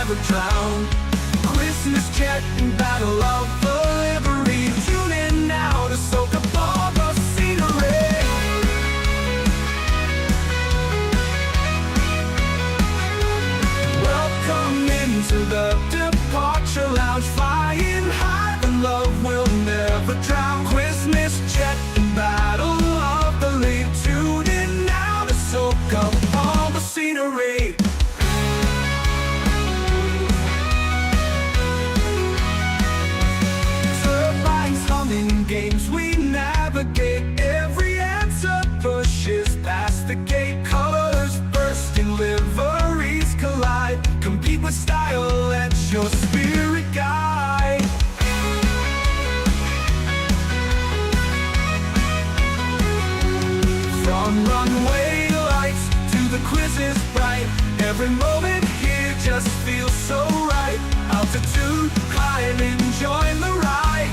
never drown. Christmas jet and battle of delivery. Tune in now to soak up all the scenery. Welcome into the departure lounge. Flying high, the love will never drown. Christmas jet and battle of the lead. Tune in now to soak up all the scenery. Turbines humming, games we navigate. Every answer pushes past the gate. Colors bursting, liveries collide. Compete with style, let your spirit guide. From runway lights to the quizzes bright, every moment here just feels so right. Altitude climb, enjoy the ride.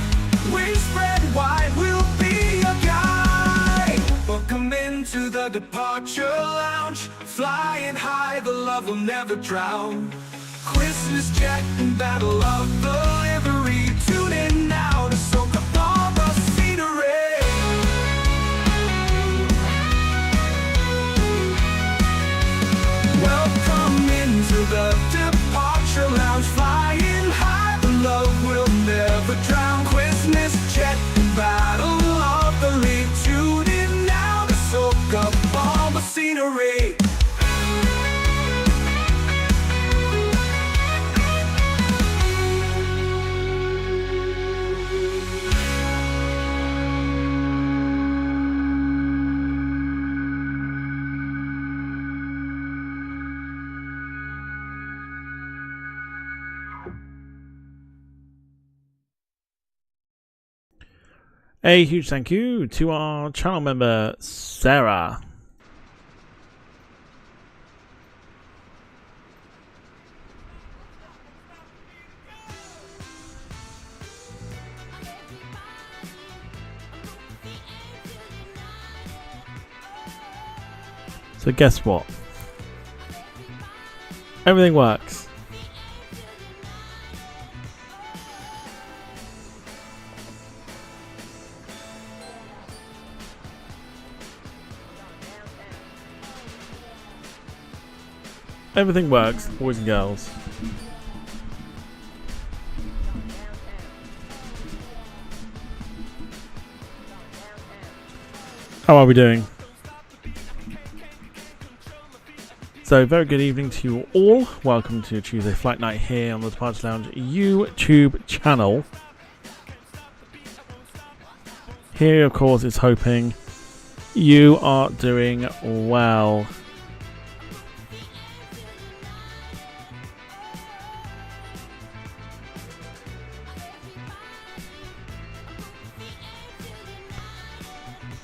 Wings spread wide, we'll be a guide. Welcome into the departure lounge. Flying high, the love will never drown. Christmas jet and battle of delivery. Tune in now to soak up all the scenery. Welcome into the departure lounge. Flying high, the love will never drown. Christmas jet and battle of the lead. Tune in now to soak up all the scenery. A huge thank you to our channel member, Sarah. So guess what? Everything works. Everything works, boys and girls. How are we doing? So, very good evening to you all. Welcome to Tuesday Flight Night here on the Departure Lounge YouTube channel. Here, of course, is hoping you are doing well.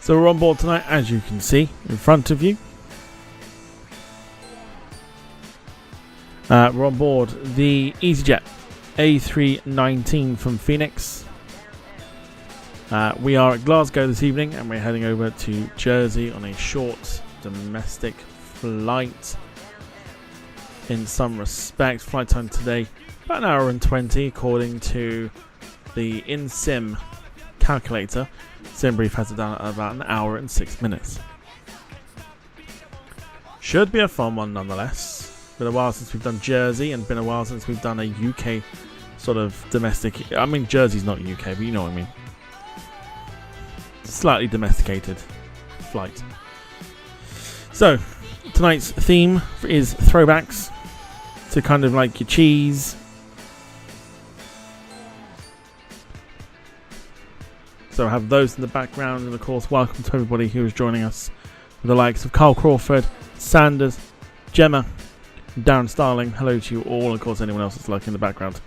So we're on board tonight, as you can see in front of you. We're on board the EasyJet A319 from Fenix. We are at Glasgow this evening and we're heading over to Jersey on a short domestic flight. In some respects, flight time today about 1 hour and 20 according to the in-sim calculator. SimBrief has it down at about 1 hour and 6 minutes. Should be a fun one nonetheless. Been a while since we've done Jersey and been a while since we've done a UK sort of domestic. I mean, Jersey's not UK, but you know what I mean. Slightly domesticated flight. So, tonight's theme is throwbacks to kind of like your cheese. So I have those in the background, and of course welcome to everybody who is joining us with the likes of Carl Crawford, Sanders, Gemma, Darren Starling. Hello to you all, and of course anyone else that's lurking in the background.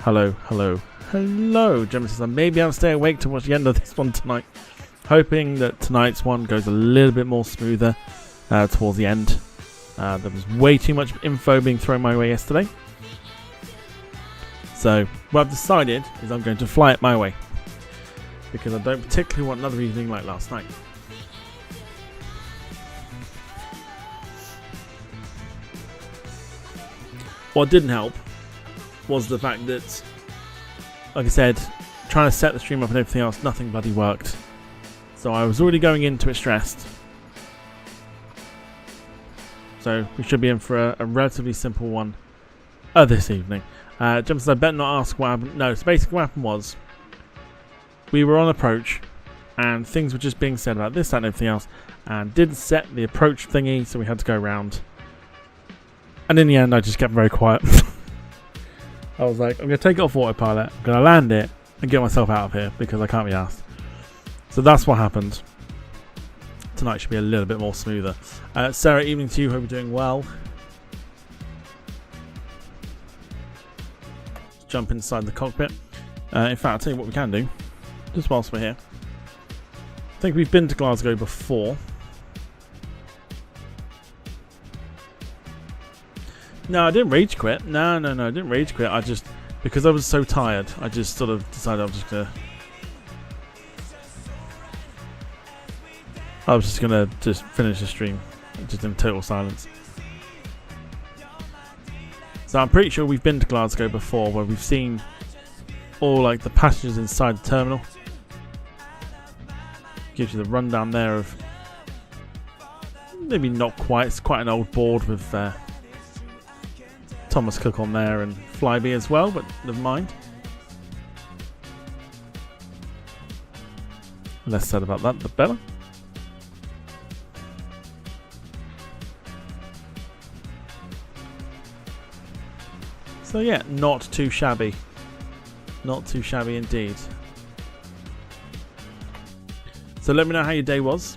Hello, hello, hello. Gemma says I may be able to stay awake to watch the end of this one tonight. Hoping that tonight's one goes a little bit more smoother towards the end. There was way too much info being thrown my way yesterday. So what I've decided is I'm going to fly it my way, because I don't particularly want another evening like last night. What didn't help was the fact that, like I said, trying to set the stream up and everything else, nothing bloody worked. So I was already going into it stressed. So we should be in for a relatively simple one this evening. Jim says I better not ask what happened. No, so basically what happened was we were on approach and things were just being said about this, that and everything else, and didn't set the approach thingy, so we had to go around. And in the end I just kept very quiet. I was like, I'm going to take it off autopilot, I'm going to land it and get myself out of here because I can't be asked. So that's what happened. Tonight should be a little bit more smoother. Sarah, evening to you, hope you're doing well. Let's jump inside the cockpit. In fact, I'll tell you what we can do, just whilst we're here. I think we've been to Glasgow before. No, I didn't rage quit. No, I didn't rage quit. I just, because I was so tired, I just sort of decided I was just gonna finish the stream just in total silence. So I'm pretty sure we've been to Glasgow before, where we've seen all like the passengers inside the terminal. Gives you the rundown there of, maybe not quite, it's quite an old board with Thomas Cook on there and Flybe as well, but never mind. Less said about that, the better. So yeah, not too shabby. Not too shabby indeed. So let me know how your day was.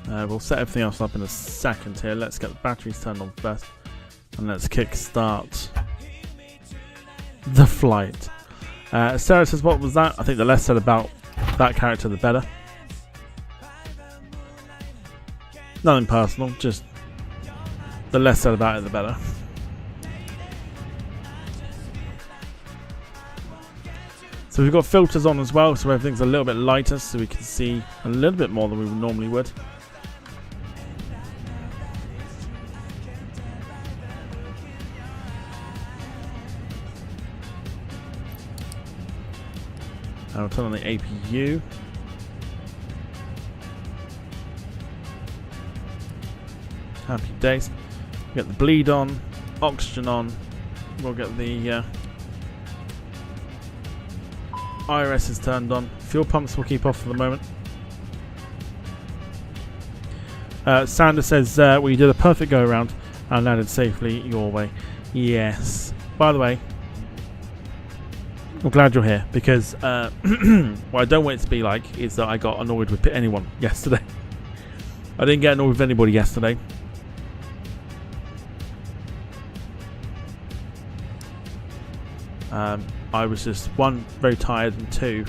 We'll set everything else up in a second here. Let's get the batteries turned on first. And let's kick-start the flight. Sarah says, what was that? I think the less said about that character, the better. Nothing personal, just the less said about it, the better. So we've got filters on as well, so everything's a little bit lighter, so we can see a little bit more than we normally would. I'll turn on the APU. Happy days. Get the bleed on, oxygen on. We'll get the IRS is turned on. Fuel pumps will keep off for the moment. Sanders says, well, you did a perfect go around and landed safely your way. Yes. By the way, I'm glad you're here because what I don't want it to be like is that I got annoyed with anyone yesterday. I didn't get annoyed with anybody yesterday. I was just, one, very tired, and two,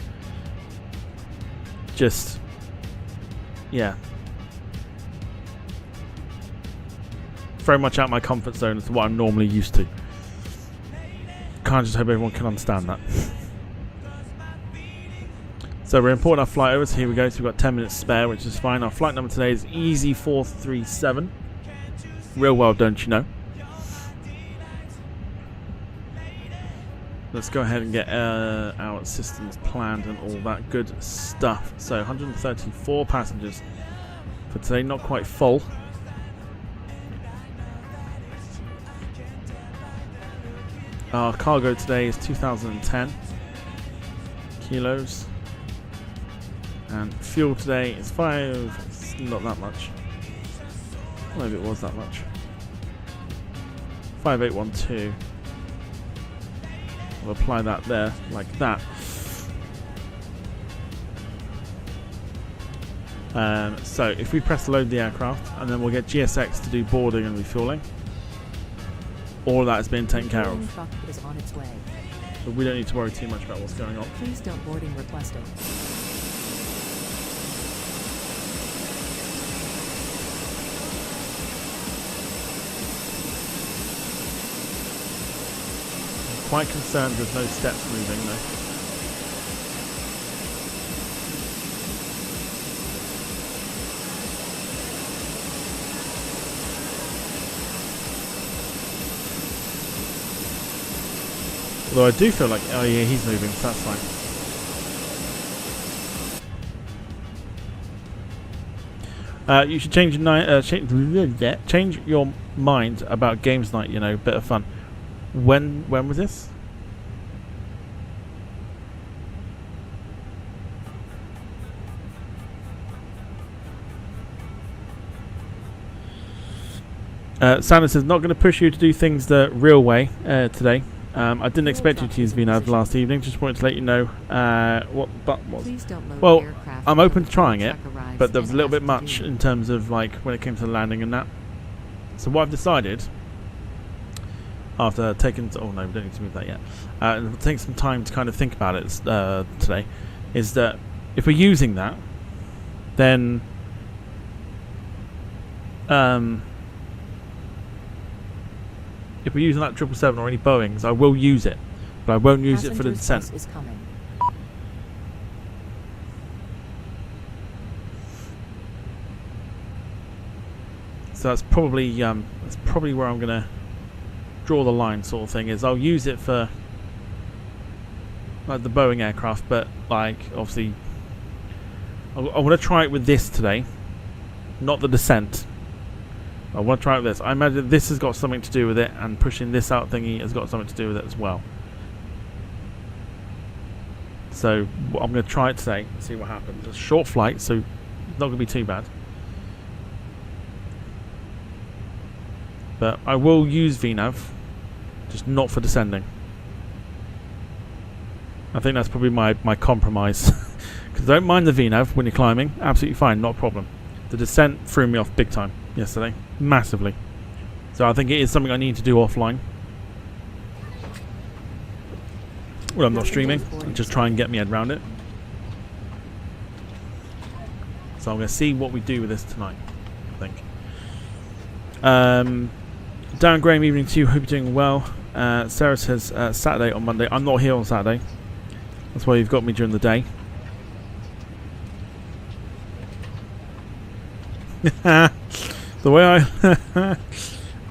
just, yeah, very much out of my comfort zone as to what I'm normally used to. Can't just hope everyone can understand that. So we're importing our flight over, so here we go. So we've got 10 minutes spare, which is fine. Our flight number today is EZ437. Real well, don't you know? Let's go ahead and get our systems planned and all that good stuff. So 134 passengers for today, not quite full. Our cargo today is 2010 kilos. And fuel today is 5, it's not that much. Maybe it was that much. 5812. We'll apply that there, like that. So if we press load the aircraft, and then we'll get GSX to do boarding and refueling. All of that is being taken care of. Is on its way. So we don't need to worry too much about what's going on. Please don't boarding requested. Quite concerned there's no steps moving though. Though I do feel like, oh yeah, he's moving, so that's fine. You should change your change your mind about games night. You know, bit of fun. When was this? Sanders is not going to push you to do things the real way today. I didn't expect you to use VNAV last evening. Just wanted to let you know what button was. Well, I'm open to trying it, but there was a little bit much in terms of like when it came to the landing and that. So what I've decided, after taking, oh no, we don't need to move that yet. And take some time to kind of think about it today, is that if we're using that, then if we're using that 777 or any Boeings, I will use it, but I won't use it for the descent. Is coming. So that's probably where I'm gonna draw the line, sort of thing. Is I'll use it for like the Boeing aircraft, but like obviously I want to try it with this today, not the descent. I want to try it with this. I imagine this has got something to do with it, and pushing this out thingy has got something to do with it as well. So I'm going to try it today and see what happens. It's a short flight, so it's not going to be too bad. But I will use VNAV, just not for descending. I think that's probably my compromise. Because I don't mind the VNAV when you're climbing. Absolutely fine, not a problem. The descent threw me off big time yesterday. Massively. So I think it is something I need to do offline. Well, I'm not streaming. I'm just try and get my head around it. So I'm going to see what we do with this tonight, I think. Darren Graham, evening to you. Hope you're doing well. Sarah says Saturday on Monday. I'm not here on Saturday. That's why you've got me during the day. The way I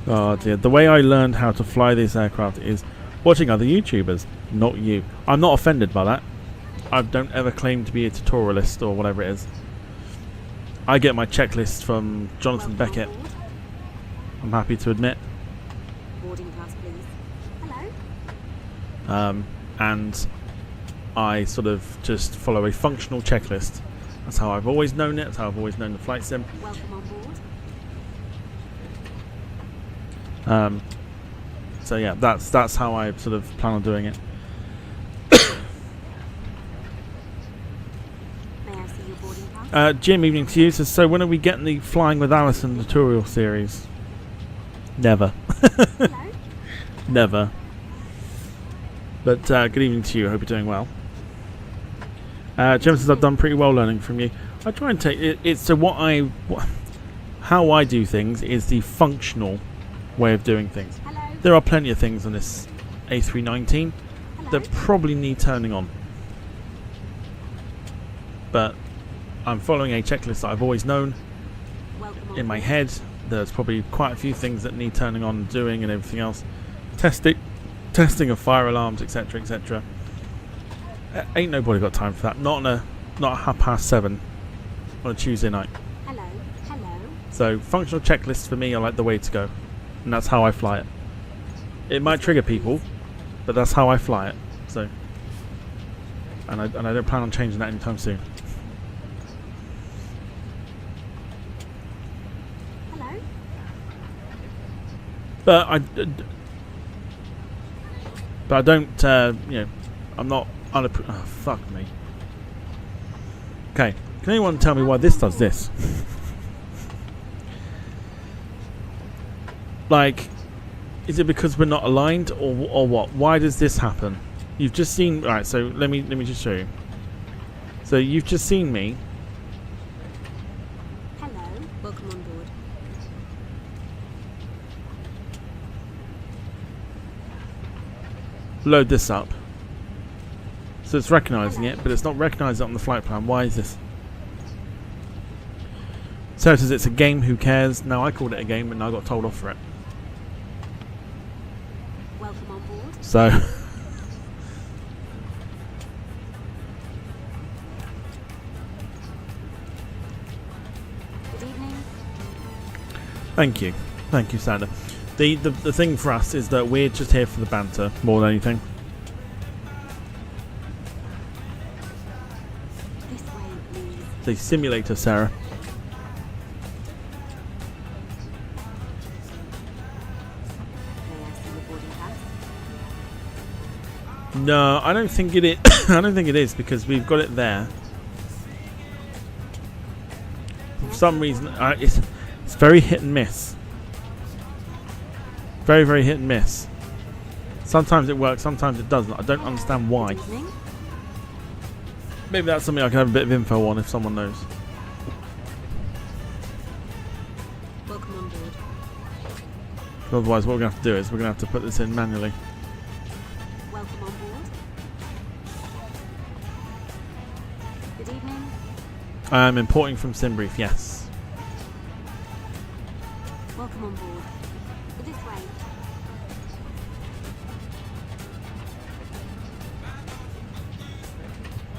oh dear, the way I learned how to fly this aircraft is watching other YouTubers, not you. I'm not offended by that. I don't ever claim to be a tutorialist or whatever it is. I get my checklist from Jonathan Beckett. I'm happy to admit. Boarding pass, please. Hello. And I sort of just follow a functional checklist. That's how I've always known it. That's how I've always known the flight sim. Welcome on board. So yeah, that's how I sort of plan on doing it. May I see your boarding pass? Jim, evening to you. So when are we getting the Flying with Alison tutorial series? Never. Hello. Never. But good evening to you. I hope you're doing well. Jim says I've done pretty well learning from you. I try and take it. So how I do things is the functional way of doing things. Hello. There are plenty of things on this A319 Hello. that probably need turning on, but I'm following a checklist that I've always known Welcome on in my board. head. There's probably quite a few things that need turning on and doing and everything else. Testing of fire alarms, etc., etc. Ain't nobody got time for that. Not at 7:30 on a Tuesday night. Hello. Hello. So functional checklists for me are like the way to go, and that's how I fly it. It might trigger people, but that's how I fly it. So, and I don't plan on changing that anytime soon. Hello. But I don't. You know, I'm not. Oh, fuck me. Okay, can anyone tell me why this does this? Like, is it because we're not aligned, or what? Why does this happen? You've just seen. Right, so let me just show you. So you've just seen me. Hello. Welcome on board. Load this up. So it's recognising it, but it's not recognising it on the flight plan. Why is this? So it says it's a game, who cares? No, I called it a game, and I got told off for it. Welcome on board. So, Thank you, Sander. The thing for us is that we're just here for the banter more than anything. This way, please. The simulator, Sarah. May I see your boarding pass? No, I don't think it is. I don't think it is because we've got it there. For some reason, it's very hit and miss. Very, very hit and miss. Sometimes it works, sometimes it doesn't. I don't understand why. Good evening. Maybe that's something I can have a bit of info on if someone knows. Welcome on board. Otherwise, what we're going to have to do is we're going to have to put this in manually. Welcome on board. Good evening. I'm importing from SimBrief, yes. Welcome on board. This way.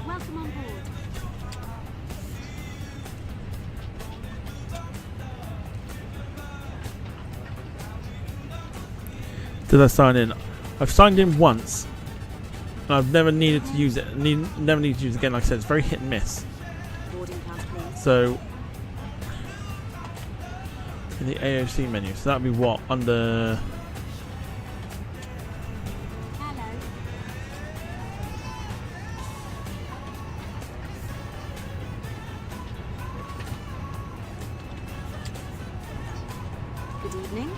Welcome on board. Did I sign in? I've signed in once. And I've never needed to use it. Never needed to use it again. Like I said, it's very hit and miss. Boarding pass, please. So, in the AOC menu. So that would be what? Under... Hello. Good evening.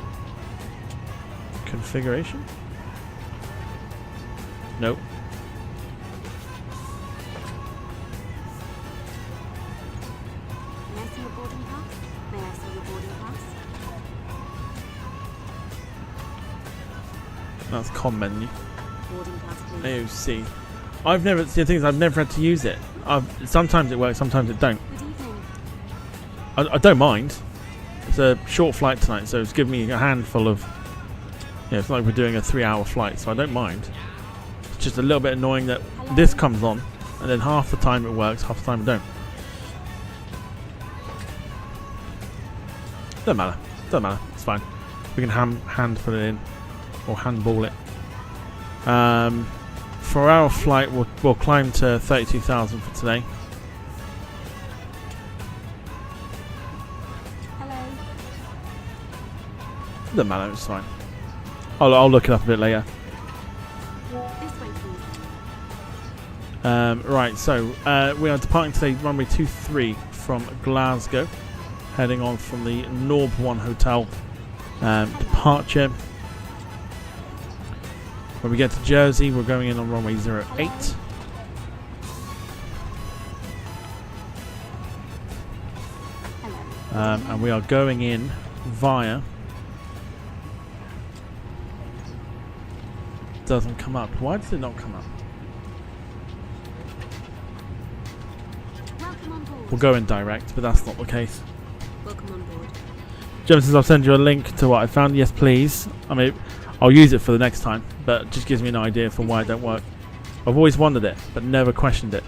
configuration? Nope. May I see your boarding pass? May I see your boarding pass? That's com menu. Boarding pass, please. AOC. I've never. See, the thing is, I've never had to use it. Sometimes it works, sometimes it don't. Good evening. I don't mind. It's a short flight tonight, so it's giving me a handful of. Yeah, it's like we're doing a 3-hour flight, so I don't mind. It's just a little bit annoying that this comes on, and then half the time it works, half the time it don't. Doesn't matter. Doesn't matter. It's fine. We can hand put it in, or handball it. For our flight, we'll climb to 32,000 for today. Hello. Doesn't matter. It's fine. I'll look it up a bit later. This way, please. Right, so we are departing today, runway 23 from Glasgow, heading on from the Norb 1 Hotel departure. When we get to Jersey, we're going in on runway 08. Hello. And we are going in via... Doesn't come up. Why does it not come up? Welcome on board. We'll go in direct, but that's not the case. Welcome on board. Jim says I'll send you a link to what I found. Yes, please. I mean, I'll use it for the next time, but it just gives me an idea for why it don't work. I've always wondered it, but never questioned it.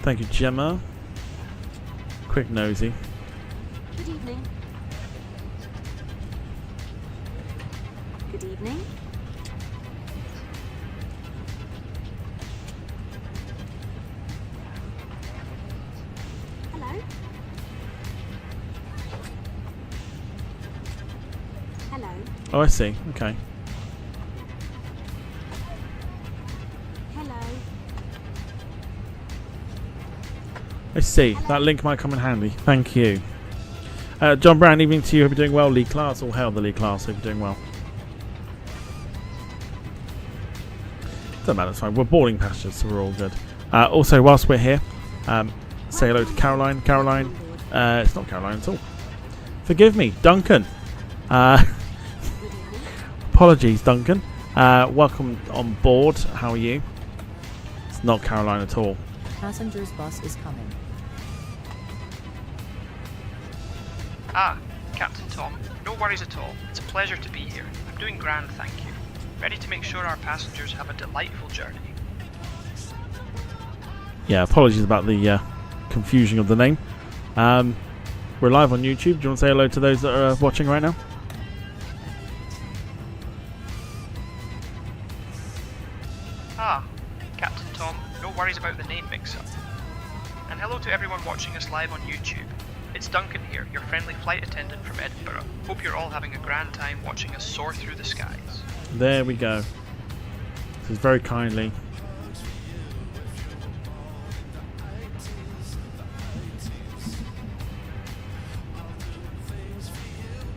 Thank you, Gemma. Quick nosy. Good evening. Good evening. Hello. Hello. Oh, I see. Okay. Hello. I see. That link might come in handy. Thank you. John Brown, evening to you. Hope you're doing well. Lee Class. All hail the Lee Class. Hope you're doing well. Doesn't matter. It's fine. We're boarding passengers, so we're all good. Also, whilst we're here, say hello to Caroline. Caroline. It's not Caroline at all. Forgive me. Duncan. Apologies, Duncan. Welcome on board. How are you? It's not Caroline at all. Passengers bus is coming. Ah, Captain Tom. No worries at all. It's a pleasure to be here. I'm doing grand, thank you. ready to make sure our passengers have a delightful journey. Yeah, apologies about the confusion of the name. We're live on YouTube. Do you want to say hello to those that are watching right now? Ah, Captain Tom, no worries about the name mix-up. And hello to everyone watching us live on YouTube. It's Duncan here, your friendly flight attendant from Edinburgh. Hope you're all having a grand time watching us soar through the skies. There we go. This is very kindly.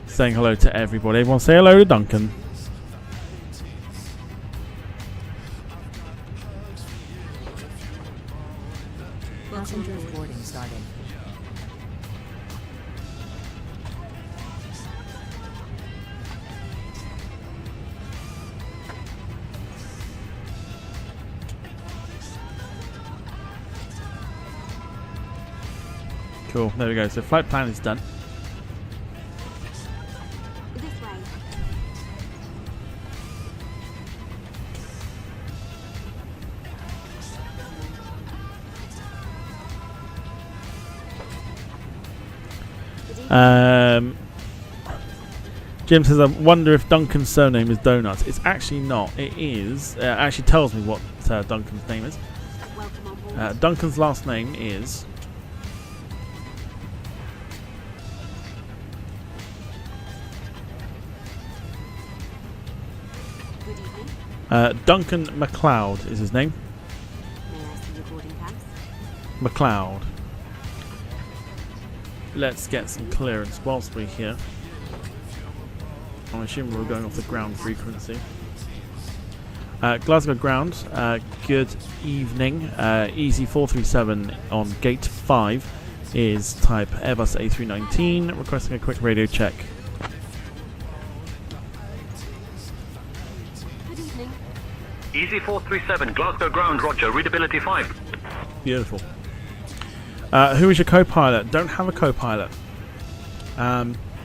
Saying hello to everybody. Everyone say hello to Duncan. Passengers boarding started. Cool, there we go. So flight plan is done. This way. Good evening. Jim says, I wonder if Duncan's surname is Donuts. It's actually not. It is. It actually tells me what Duncan's name is. Welcome on board. Duncan's last name is... Good evening. Duncan MacLeod is his name. May I see your boarding pass? MacLeod. Let's get some clearance whilst we're here. I'm assuming we're going off the ground frequency. Glasgow ground, good evening. EZ437 on gate 5 is type Airbus A319, requesting a quick radio check. Good evening. EZ437, Glasgow ground, roger, readability 5. Beautiful. Who is your co-pilot? Don't have a co-pilot.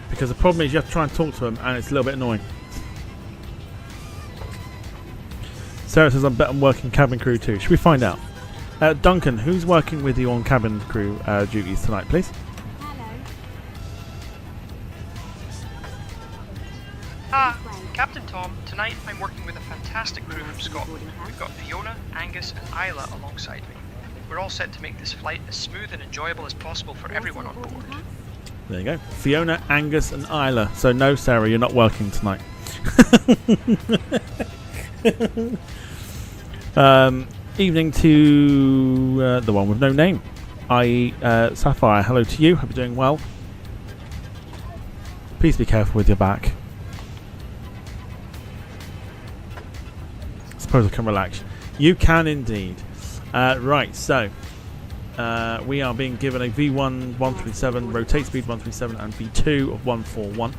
Because the problem is you have to try and talk to them and it's a little bit annoying. Sarah says, I bet I'm working cabin crew too. Should we find out? Duncan, who's working with you on cabin crew duties tonight, please? Hello. Ah, Captain Tom, tonight I'm working with a fantastic crew from Scotland. We've got Fiona, Angus and Isla alongside me. We're all set to make this flight as smooth and enjoyable as possible for everyone on board. There you go. Fiona, Angus and Isla. So no, Sarah, you're not working tonight. Evening to the one with no name, i.e. Sapphire. Hello to you. Hope you're doing well. Please be careful with your back. Suppose I can relax. You can indeed. Right, so we are being given a V1 137, rotate speed 137 and V2 of 141.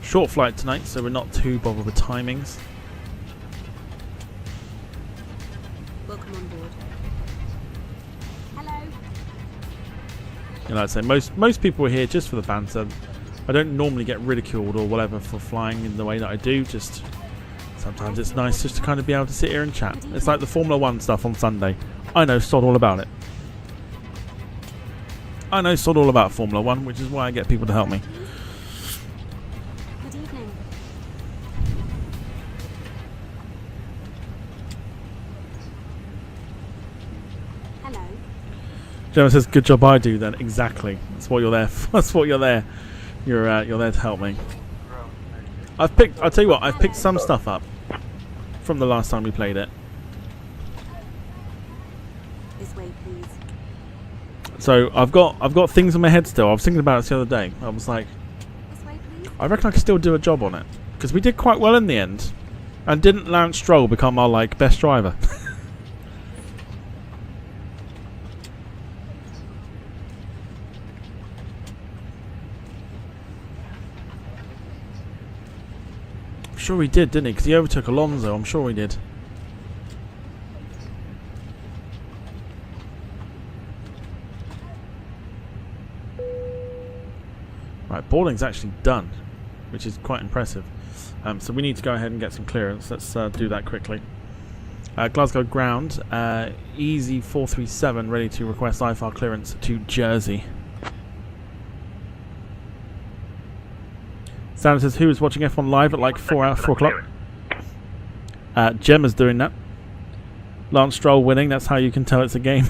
Short flight tonight, so we're not too bothered with timings. Welcome on board. Hello. You know, I'd say most people are here just for the banter. I don't normally get ridiculed or whatever for flying in the way that I do. Just sometimes it's nice just to kind of be able to sit here and chat. It's like the Formula 1 stuff on Sunday. I know sod all about it. I know sod all about Formula 1, which is why I get people to help me. Good evening. Hello. Gemma says, "Good job, I do." Then exactly. That's what you're there for. That's what you're there. You're there to help me. I'll tell you what. I've picked some stuff up from the last time we played it. This way, please. So I've got things in my head still. I was thinking about it the other day. I was like, This way, please. I reckon I could still do a job on it because we did quite well in the end, and didn't Lance Stroll become our like best driver? I'm sure he did, didn't he? Because he overtook Alonso. I'm sure he did. Right, boarding's actually done, which is quite impressive. So we need to go ahead and get some clearance. Let's do that quickly. Glasgow ground, EasyJet ready to request IFR clearance to Jersey. Stan says, who is watching F1 live at like 4 o'clock? Gemma's doing that. Lance Stroll winning, that's how you can tell it's a game.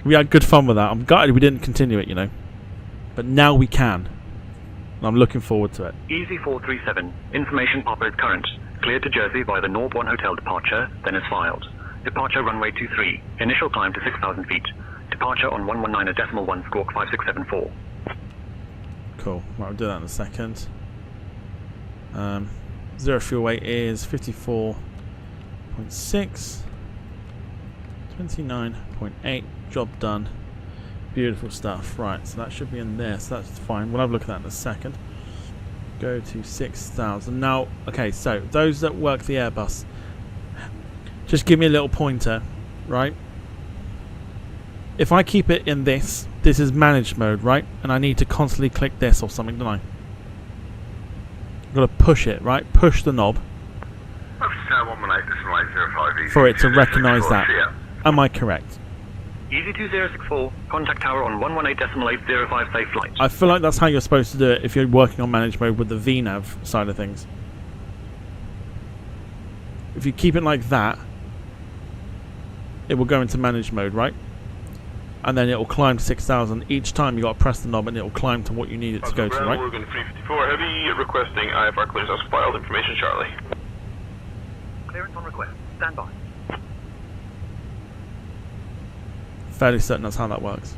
We had good fun with that. I'm gutted we didn't continue it, you know. But now we can. And I'm looking forward to it. EasyJet, information Papa is current. Cleared to Jersey via the Norb 1 Hotel departure, then is filed. Departure runway 23. Initial climb to 6,000 feet. Departure on 119.1 squawk 5674. Cool. Right, I'll do that in a second. Zero fuel weight is 54.6. 29.8. Job done. Beautiful stuff. Right, so that should be in there, so that's fine. We'll have a look at that in a second. Go to 6,000. Now, okay, so those that work the Airbus, just give me a little pointer, right? If I keep it in this is managed mode, right? And I need to constantly click this or something, don't I? I've got to push it, right? Push the knob for it to recognise that. Am I correct? EasyJet, contact tower on 118.805 safe flight. I feel like that's how you're supposed to do it if you're working on managed mode with the VNAV side of things. If you keep it like that, it will go into managed mode, right? And then it will climb to 6,000. Each time you got to press the knob and it will climb to what you need it to go to, right? Oregon 354 Heavy requesting IFR clearance as filed. Information, Charlie. Clearance on request. Stand by. Fairly certain that's how that works.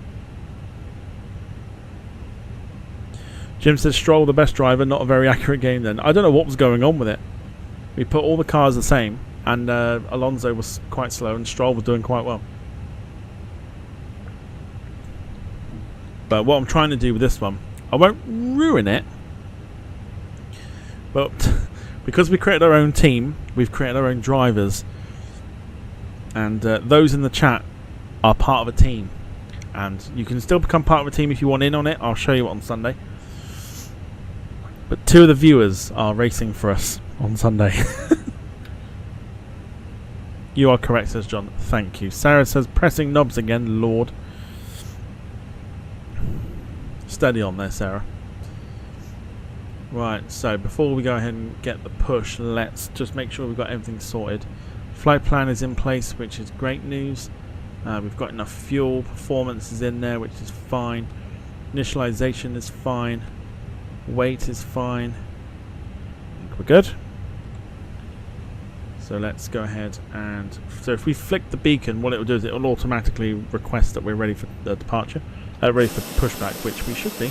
Jim says Stroll the best driver, not a very accurate game then. I don't know what was going on with it. We put all the cars the same and Alonso was quite slow and Stroll was doing quite well. But what I'm trying to do with this one, I won't ruin it, but because we created our own team, we've created our own drivers, and those in the chat are part of a team, and you can still become part of a team if you want in on it. I'll show you on Sunday. But 2 of the viewers are racing for us on Sunday. You are correct, says John. Thank you. Sarah says pressing knobs again, Lord. Steady on there, Sarah. Right, so before we go ahead and get the push, let's just make sure we've got everything sorted. Flight plan is in place, which is great news. We've got enough fuel. Performance is in there, which is fine. Initialization is fine. Weight is fine. I think we're good. So let's go ahead and... So if we flick the beacon, what it will do is it will automatically request that we're ready for the departure. Ready for pushback, which we should be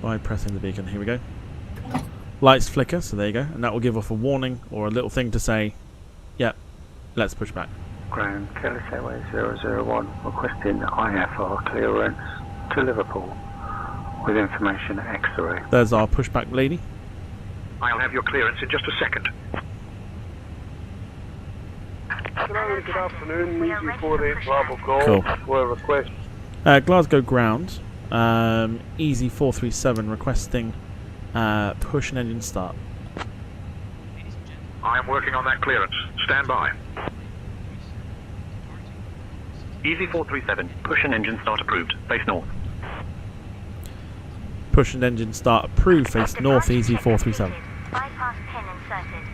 by pressing the beacon. Here we go. Lights flicker, so there you go. And that will give off a warning or a little thing to say, yep, let's push back. Ground, Kelly Airways 001, requesting IFR clearance to Liverpool with information X-ray. There's our pushback lady. I'll have your clearance in just a second. Hello, good afternoon. EasyJet Bravo Golf. Cool. For a request. Glasgow ground, EasyJet requesting push and engine start. I am working on that clearance. Stand by. EasyJet, push and engine start approved. Face north. Push and engine start approved, face north, EasyJet. Bypass pin inserted.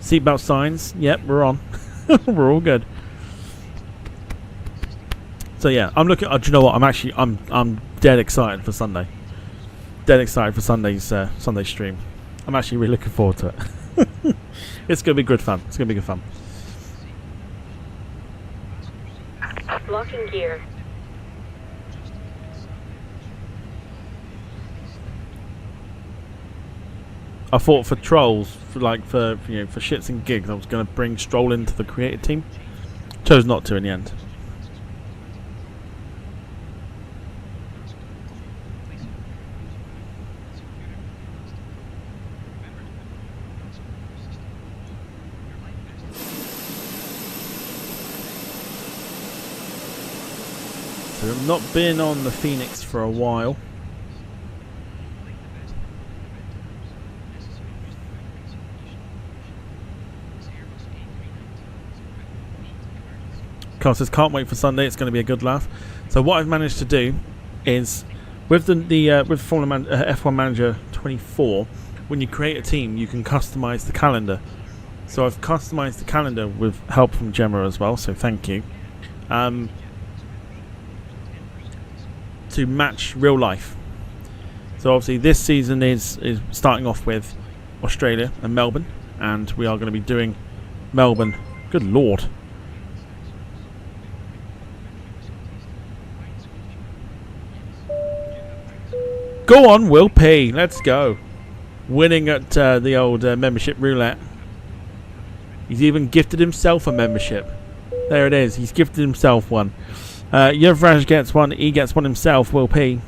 Seatbelt signs, yep, we're on. We're all good. So yeah, I'm looking. Do you know what? I'm dead excited for Sunday. Dead excited for Sunday's Sunday stream. I'm actually really looking forward to it. It's gonna be good fun. It's gonna be good fun. Locking gear. I thought for trolls, for shits and gigs, I was gonna bring Stroll into the creative team. Chose not to in the end. So I've not been on the Fenix for a while. Carl says, can't wait for Sunday. It's going to be a good laugh. So what I've managed to do is, with with F1 Manager 24, when you create a team, you can customize the calendar. So I've customized the calendar with help from Gemma as well. So thank you. To match real life. So obviously this season is starting off with Australia and Melbourne, and we are going to be doing Melbourne. Good lord. Go on, Will P. Let's go. Winning at the old membership roulette. He's even gifted himself a membership. There it is. He's gifted himself one. Yuvraj gets one. He gets one himself. Will P.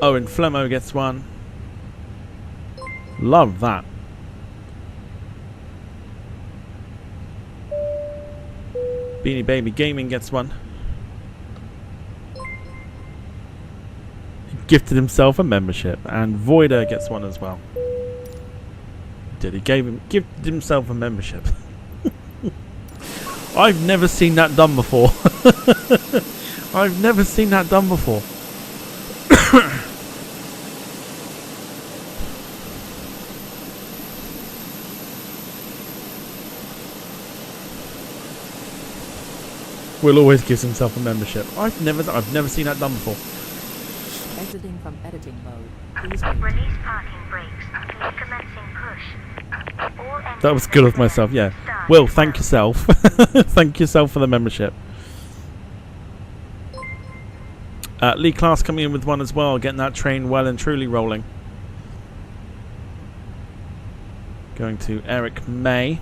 Owen Flemo gets one. Love that. Beanie Baby Gaming gets one. He gifted himself a membership. And Voider gets one as well. He gifted himself a membership. I've never seen that done before. I've never seen that done before. Will always gives himself a membership. I've never seen that done before. Exiting from editing mode. Please wait. Release parking brakes. Recommencing push. All engines That was good of myself, yeah. Will, thank yourself. Thank yourself for the membership. Lee Class coming in with one as well, getting that train well and truly rolling. Going to Eric May,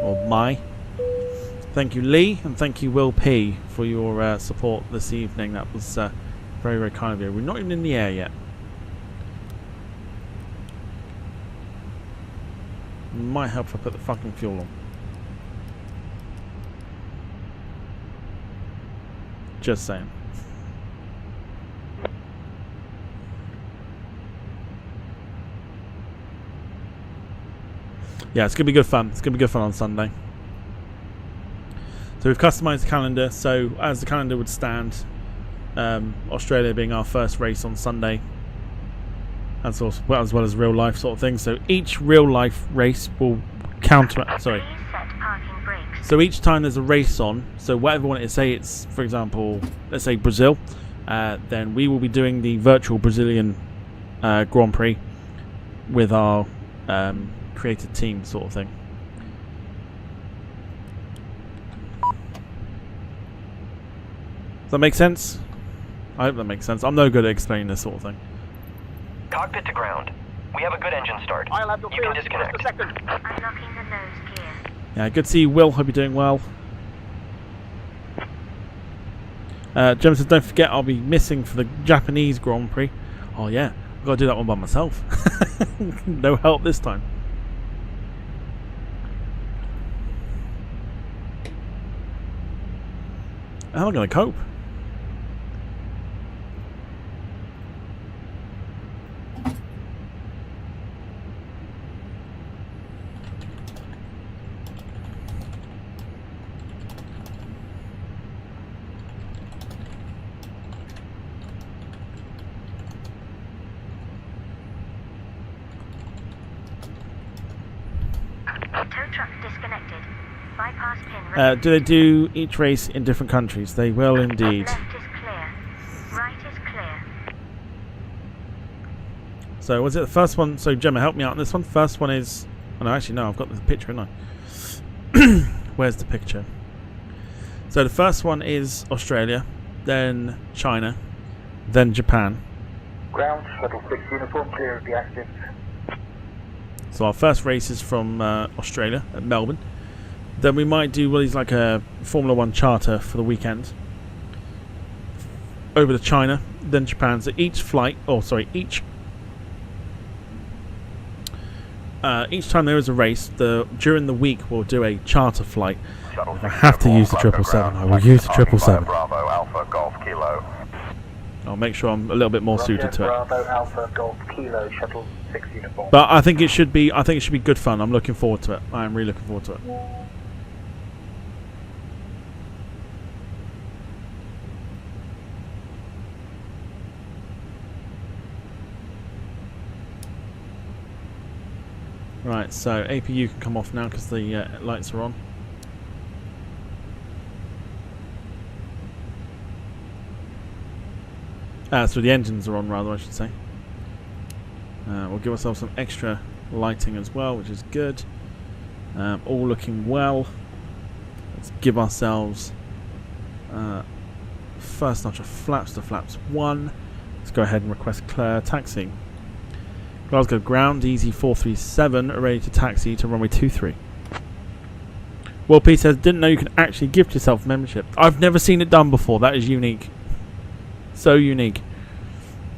or Mai. Thank you, Lee, and thank you, Will P, for your support this evening. That was very, very kind of you. We're not even in the air yet. Might help if I put the fucking fuel on. Just saying. Yeah, it's gonna be good fun. It's gonna be good fun on Sunday. So we've customized the calendar. So as the calendar would stand, Australia being our first race on Sunday, as well as real life sort of thing. So each real life race will counter. Sorry. So each time there's a race on, so whatever one it is, say it's, for example, let's say Brazil, then we will be doing the virtual Brazilian Grand Prix with our created team sort of thing. Does that make sense? I hope that makes sense. I'm no good at explaining this sort of thing. Cockpit to ground. We have a good engine start. I'll have your You can disconnect. Unlocking the nose gear. Yeah, good to see you, Will. Hope you're doing well. Jem says, don't forget I'll be missing for the Japanese Grand Prix. Oh yeah, I've got to do that one by myself. No help this time. How am I going to cope? Tow truck disconnected. Bypass pin. Do they do each race in different countries? They will indeed. Left is clear. Right is clear. So was it the first one? So Gemma, help me out on this one. First one is... Oh no, actually no, I've got the picture, haven't I? Where's the picture? So the first one is Australia, then China, then Japan. Ground, Shuttle 6 uniform, clear of the active. So our first race is from Australia at Melbourne. Then we might do what is like a Formula 1 charter for the weekend. Over to China, then Japan. So each flight, each time there is a race, during the week we'll do a charter flight. If I have to use the 777, I will use the 777. I'll make sure I'm a little bit more suited to it. Bravo Alpha Golf Kilo Shuttle 6 uniform. But I think it should be good fun. I'm looking forward to it. I am really looking forward to it. Right, so APU can come off now because the lights are on. So the engines are on, rather, I should say. We'll give ourselves some extra lighting as well, which is good. All looking well. Let's give ourselves first notch of flaps to flaps 1. Let's go ahead and request clear taxi. Glasgow ground, EZ437, are ready to taxi to runway 23. Will P says, didn't know you can actually gift yourself membership. I've never seen it done before. That is unique. So unique.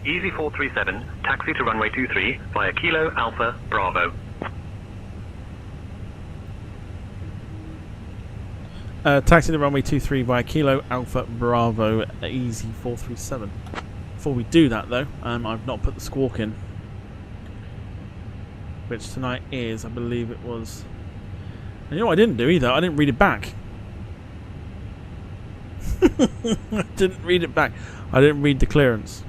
EZ437, taxi to runway 23 via Kilo Alpha Bravo. Taxi to runway 23 via Kilo Alpha Bravo EZ437. Before we do that though, I've not put the squawk in. Which tonight is, I believe it was... And you know what I didn't do either? I didn't read it back. I didn't read it back. I didn't read the clearance.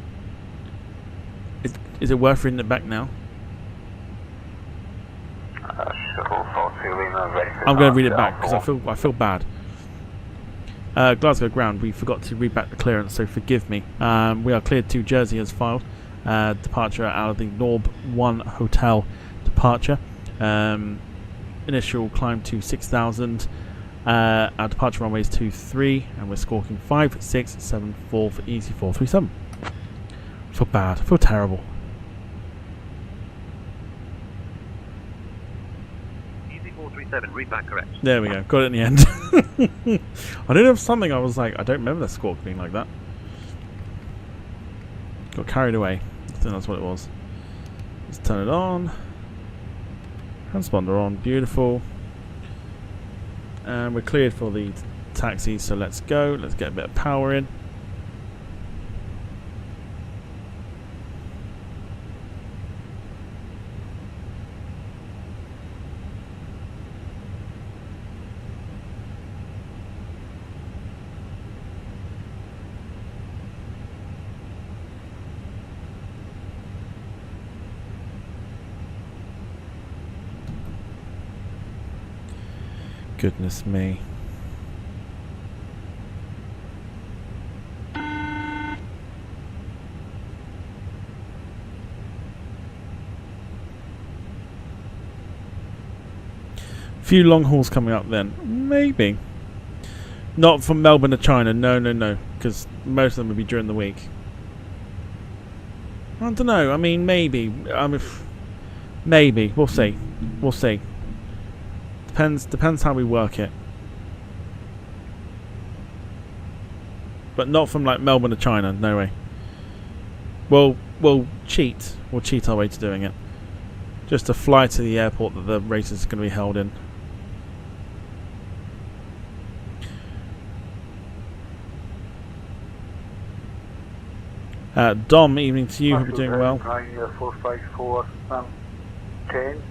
Is it worth reading it back now? I'm going to read it back because I feel bad. Glasgow ground, we forgot to read back the clearance, so forgive me. We are cleared to Jersey as filed. Departure out of the Norb 1 Hotel departure. Initial climb to 6,000. Our departure runway is 23, and we're squawking 5674 for EZ437. I feel bad. I feel terrible. EZ437, read back correct. There we go. Got it in the end. I did have something. I was like, I don't remember the squawk being like that. Got carried away. I think that's what it was. Let's turn it on. Transponder on. Beautiful. And we're cleared for the taxi, so let's go. Let's get a bit of power in. Goodness me. Few long hauls coming up then. Maybe. Not from Melbourne to China. No. Because most of them would be during the week. I don't know. I mean, maybe. Maybe. We'll see. We'll see. Depends how we work it. But not from like Melbourne to China, no way. We'll cheat. We'll cheat our way to doing it. Just to fly to the airport that the race is going to be held in. Dom, evening to you. Hope you're doing well. 454 10.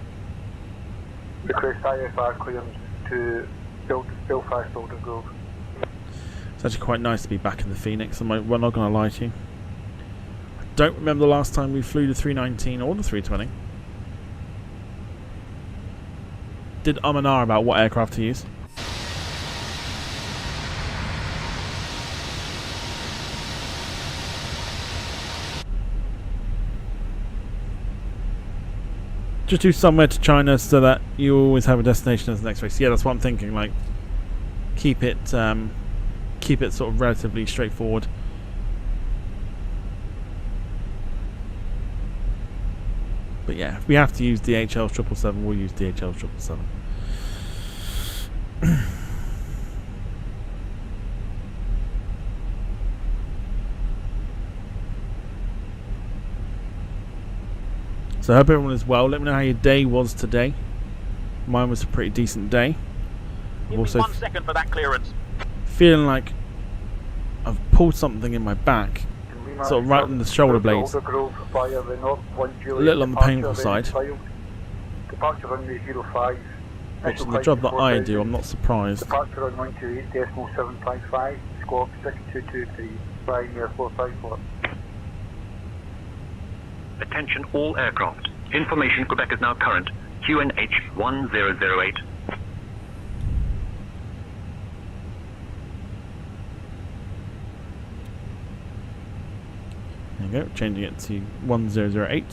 Request IFR clearance to Belfast Alder Grove. It's actually quite nice to be back in the Fenix. We're not going to lie to you. I don't remember the last time we flew the 319 or the 320. Did and ah about what aircraft to use. Just do somewhere to China so that you always have a destination as the next race. Yeah, that's what I'm thinking. Like, keep it sort of relatively straightforward. But yeah, if we have to use DHL 777, we'll use DHL 777. So I hope everyone is well. Let me know how your day was today. Mine was a pretty decent day. Give me 1 second for that clearance. Feeling like I've pulled something in my back. sort of right in the shoulder blades. A little on the painful side. Departure runway 05. Which in the job that I do, I'm not surprised. Departure on 128.755. Squawk 6223. Flying Air 454. Attention all aircraft. Information Quebec is now current. QNH 1008. There you go, changing it to 1008.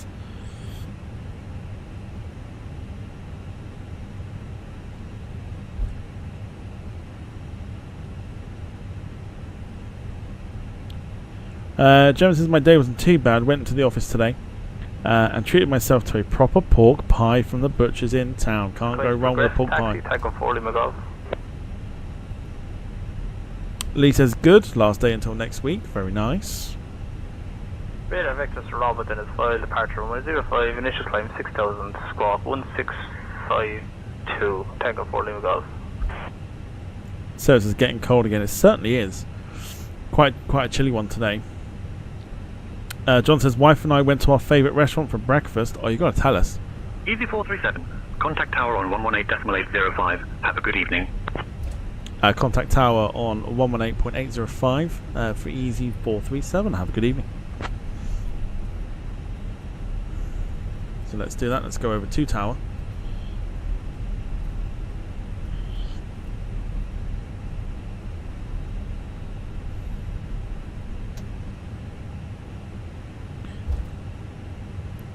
Gemma says my day wasn't too bad. Went to the office today and treated myself to a proper pork pie from the butchers in town. Can't go wrong with a pork pie. Lee says good. Last day until next week. Very nice. Radar Vector Sir Robert in his file, departure 105, initial climb 6000, squawk 1652, Tango 4 Lima Golf. So it's getting cold again. It certainly is. Quite a chilly one today. John says, wife and I went to our favourite restaurant for breakfast. Oh, you got to tell us. Easy 437. Contact tower on 118.805. Have a good evening. Contact tower on 118.805 for Easy 437. Have a good evening. So let's do that. Let's go over to tower.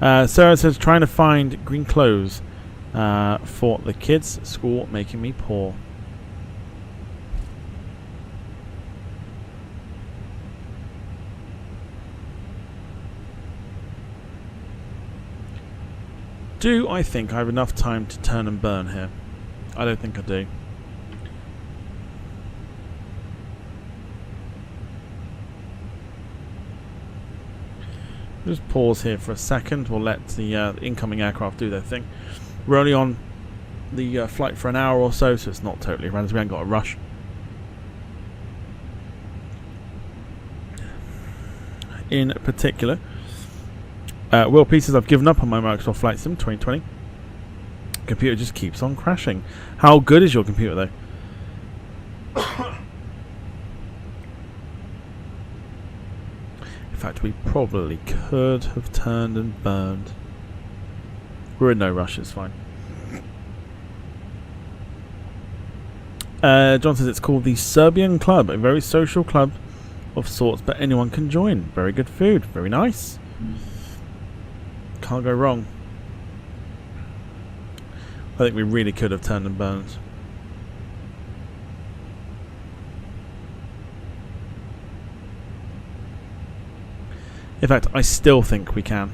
Sarah says, trying to find green clothes for the kids' school, making me poor. Do I think I have enough time to turn and burn here? I don't think I do. Just pause here for a second. We'll let the incoming aircraft do their thing. We're only on the flight for an hour or so, so it's not totally random. We haven't got a rush. In particular, Will P says, I've given up on my Microsoft Flight Sim 2020. Computer just keeps on crashing. How good is your computer though? In fact, we probably could have turned and burned. We're in no rush, it's fine. John says it's called the Serbian Club, a very social club of sorts, but anyone can join. Very good food, very nice. Can't go wrong. I think we really could have turned and burned. In fact, I still think we can.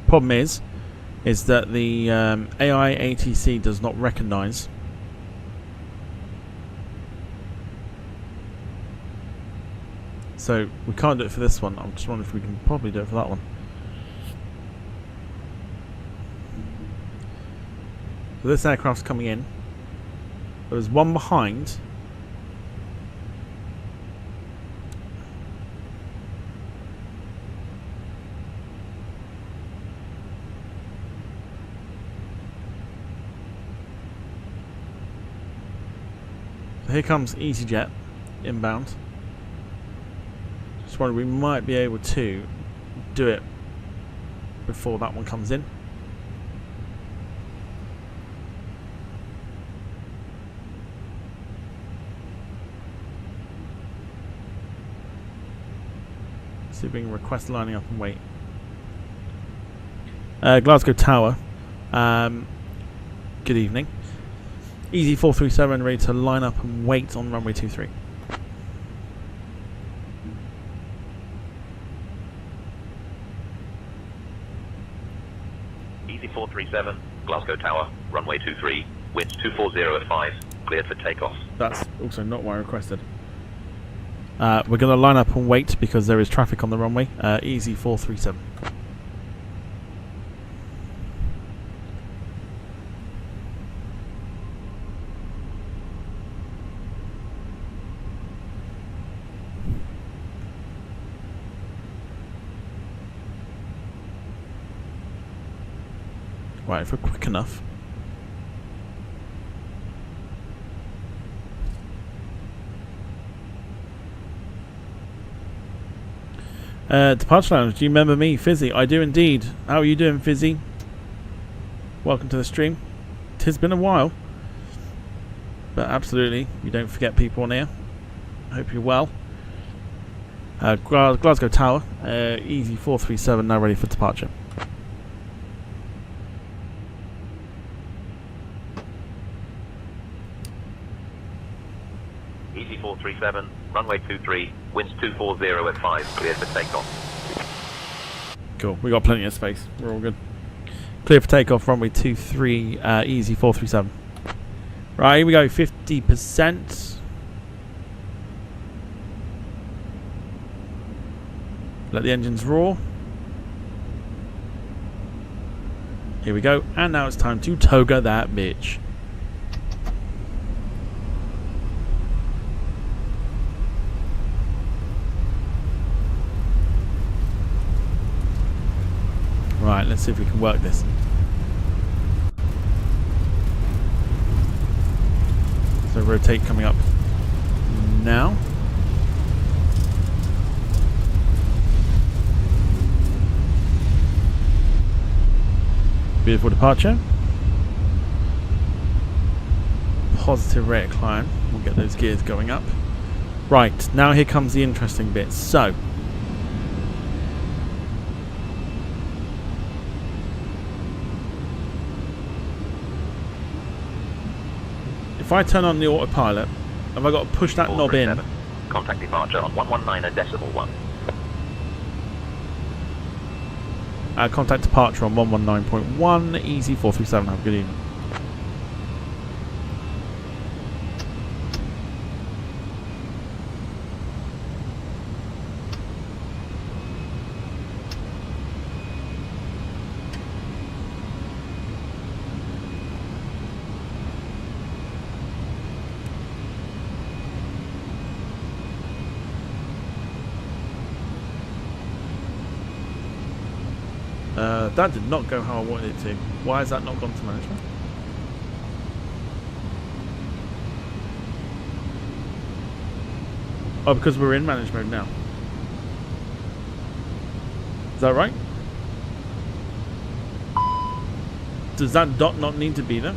Problem is that the AI ATC does not recognize so we can't do it for this one. I'm just wondering if we can probably do it for that one. So this aircraft's coming in. There's one behind. So here comes EasyJet inbound. Just wondering, we might be able to do it before that one comes in. See if we can request lining up and wait. Glasgow Tower. Good evening. Easy 437 ready to line up and wait on runway 23. Easy 437, Glasgow Tower, runway 23, wind 240 at 5, cleared for takeoff. That's also not what I requested. We're going to line up and wait because there is traffic on the runway. Easy 437. Right, if we're quick enough. Departure Lounge, do you remember me, Fizzy? I do indeed. How are you doing, Fizzy? Welcome to the stream. Tis been a while. But absolutely, you don't forget people on here. Hope you're well. Glasgow Tower, EasyJet now ready for departure. EasyJet, runway 23, winds 240 at 5, cleared for takeoff. Cool, we got plenty of space. We're all good. Clear for takeoff, runway 23, EasyJet. Right, here we go, 50%. Let the engines roar. Here we go, and now it's time to toga that bitch. Right, let's see if we can work this. So rotate coming up now. Beautiful departure. Positive rate of climb. We'll get those gears going up. Right, now here comes the interesting bit. So, if I turn on the autopilot, have I got to push that knob in? Contact departure on 119.1. Contact departure on 119.1, EasyJet, have a good evening. That did not go how I wanted it to. Why has that not gone to management? Oh, because we're in manage mode now. Is that right? Does that dot not need to be there?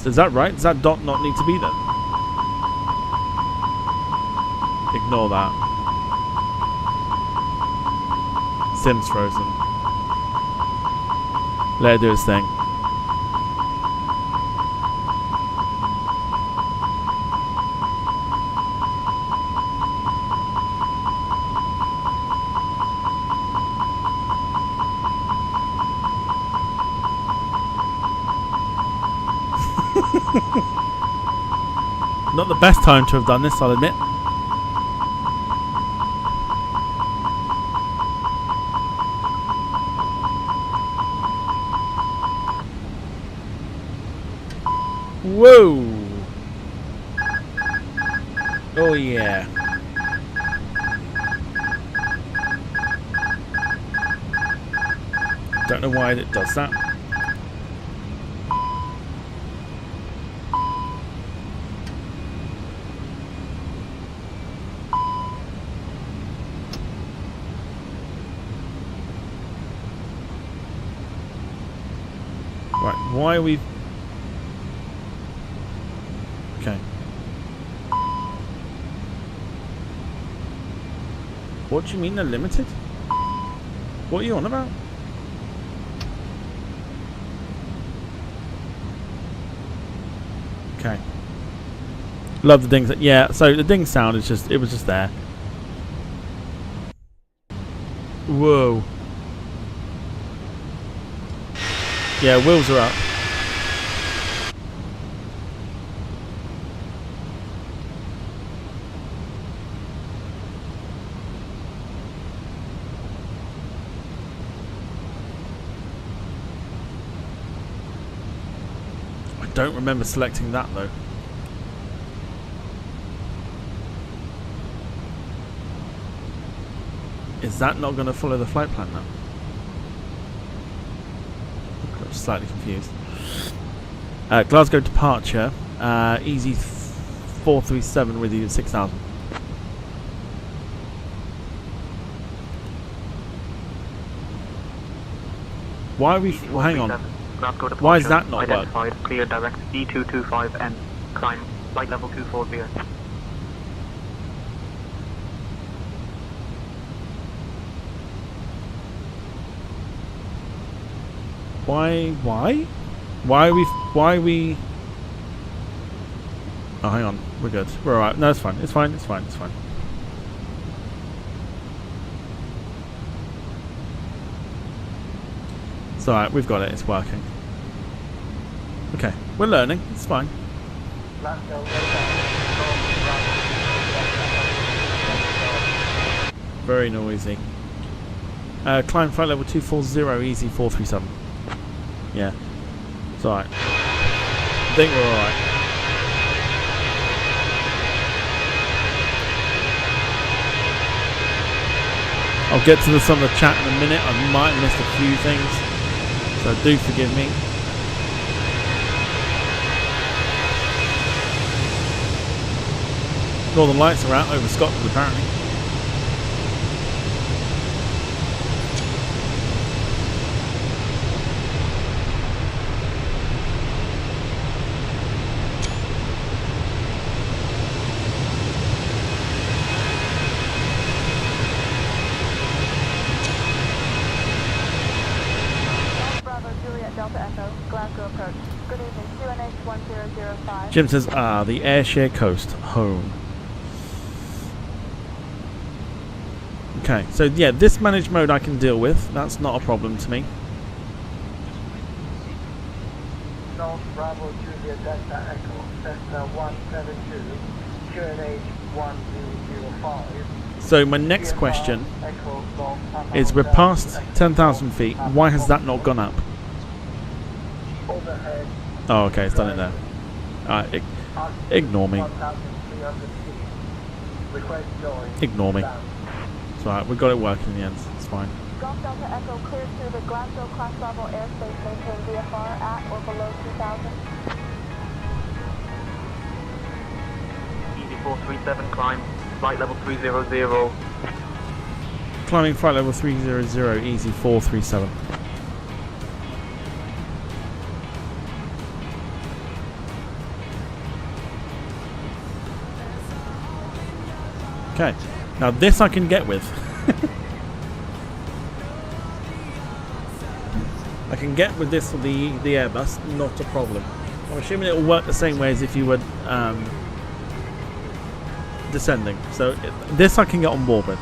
Is that right? Does that dot not need to be there? Ignore that. Sim's frozen. Let it do his thing. Not the best time to have done this, I'll admit. Whoa! Oh yeah. Don't know why it does that. Why are we... Okay. What do you mean they're limited? What are you on about? Okay. Love the dings. Yeah, so the ding sound is just... It was just there. Whoa. Yeah, wheels are up. don't remember selecting that though. Is that not going to follow the flight plan now? I'm slightly confused. Glasgow departure, easy 437 with you at 6,000. Why are we? Well, hang on. Why is that not work? Clear direct E225N. Climb flight level 240. Why are we? Oh, hang on. We're good. We're alright. No, it's fine. It's fine. It's fine. It's fine. It's alright. We've got it. It's working. Okay. We're learning. It's fine. Very noisy. Climb flight level 240, easy 437. Yeah. It's alright. I think we're alright. I'll get to some of the chat in a minute. I might have missed a few things, so do forgive me. Northern Lights are out over Scotland apparently. Jim says, the Ayrshire coast, home. Okay, so yeah, this managed mode I can deal with. That's not a problem to me. North Bravo Julia Delta Echo, Cessna 172, QNH 1005. So my next question is, we're past 10,000 feet. Why has that not gone up? Oh, okay, it's done it there. Ignore me. Ignore me. It's alright, we got it working in the end. It's fine. Golf Delta Echo cleared through the Glasgow class level airspace. Maintain VFR at or below 2,000. Easy 437, climb flight level 300. Climbing flight level 300, easy 437. Okay, now this I can get with. I can get with this for the Airbus, not a problem. I'm assuming it will work the same way as if you were descending. So this I can get on board with.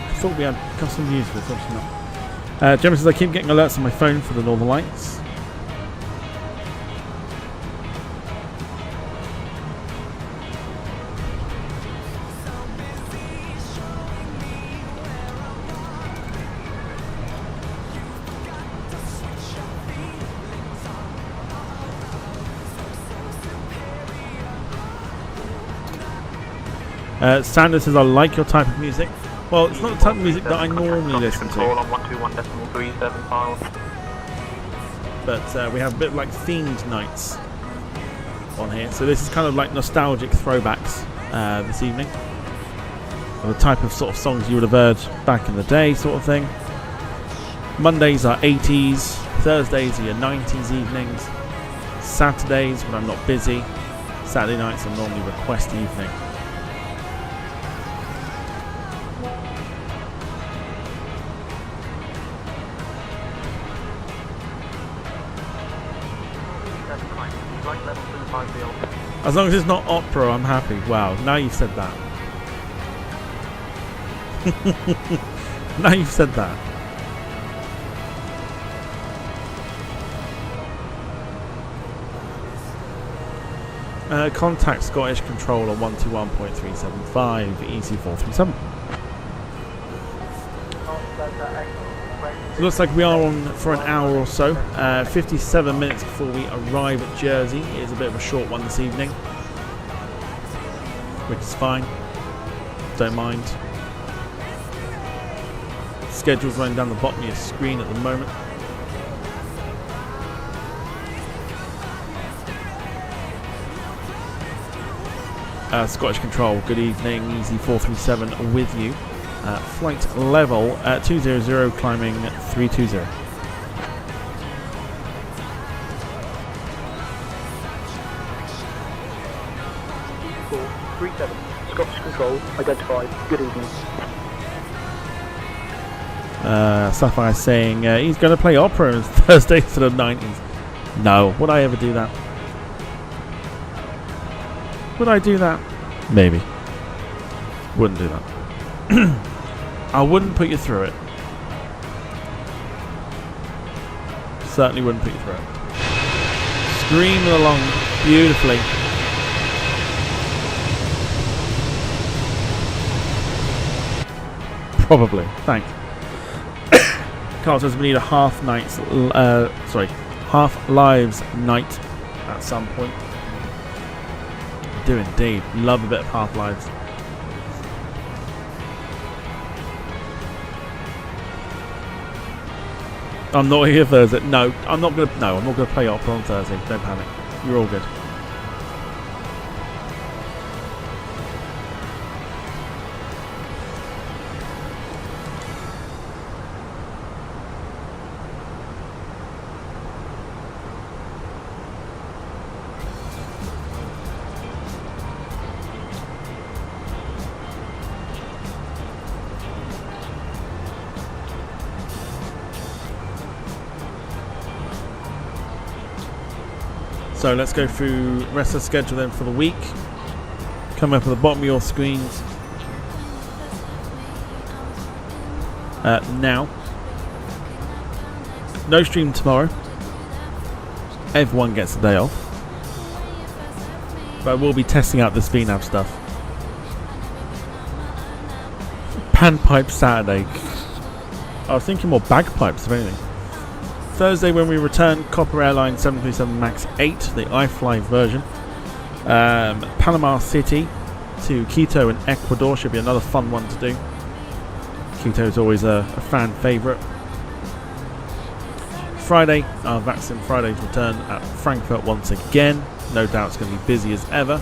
I thought we had custom views for this, obviously not. Gemma says, I keep getting alerts on my phone for the Northern Lights. Sanders says, I like your type of music. Well, it's not the type of music that I normally listen to. On 121.37 files. But we have a bit of like themed nights on here. So this is kind of like nostalgic throwbacks this evening. Or the type of sort of songs you would have heard back in the day, sort of thing. Mondays are 80s. Thursdays are your 90s evenings. Saturdays, when I'm not busy. Saturday nights are normally request evening. As long as it's not opera, I'm happy. Wow, now you've said that. Now you've said that. Contact Scottish Control on 121.375 EC437. So it looks like we are on for an hour or so. 57 minutes before we arrive at Jersey. It is a bit of a short one this evening, which is fine. Don't mind. Schedule's running down the bottom of your screen at the moment. Scottish Control, good evening. EC437 with you. Flight level at 200, climbing 320. Cool. 37. Scottish Control, identified. Good evening. Sapphire saying he's going to play opera on Thursday to the 90s. No, would I ever do that? Would I do that? Maybe. Wouldn't do that. I wouldn't put you through it. Certainly wouldn't put you through it. Screaming along beautifully. Probably. Thanks. Carl says we need a half lives night at some point. Do indeed. Love a bit of half lives. I'm not here Thursday. No, I'm not gonna play opera on Thursday. Don't panic. You're all good. So let's go through the rest of the schedule then for the week. Come up at the bottom of your screens now. No stream tomorrow. Everyone gets a day off. But we'll be testing out this VNAV stuff. Panpipe Saturday. I was thinking more bagpipes if anything. Thursday when we return, Copper Airlines 737 MAX 8, the iFly version. Panama City to Quito in Ecuador should be another fun one to do. Quito is always a fan favourite. Friday, our Vaccine Fridays return at Frankfurt once again. No doubt it's going to be busy as ever.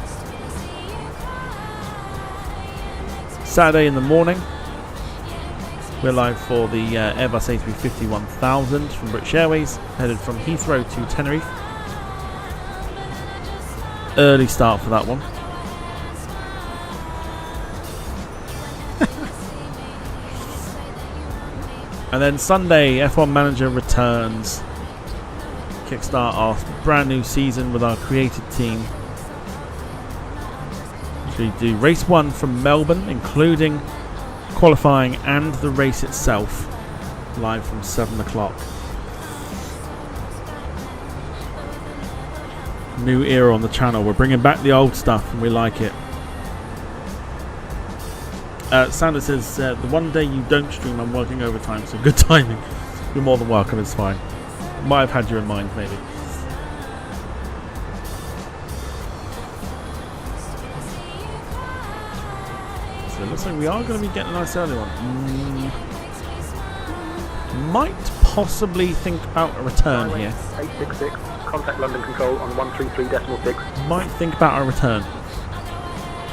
Saturday in the morning, we're live for the Airbus A350-1000 from British Airways, headed from Heathrow to Tenerife. Early start for that one. And then Sunday, F1 Manager returns. Kickstart our brand new season with our created team. We do race 1 from Melbourne, including qualifying and the race itself, live from 7 o'clock. New era on the channel. We're bringing back the old stuff and we like it. Sanders says the one day you don't stream I'm working overtime, so good timing. You're more than welcome, it's fine. Might have had you in mind maybe. So it looks like we are going to be getting a nice early one. Might possibly think about a return here. 866, contact London Control on 133.6. Might think about a return.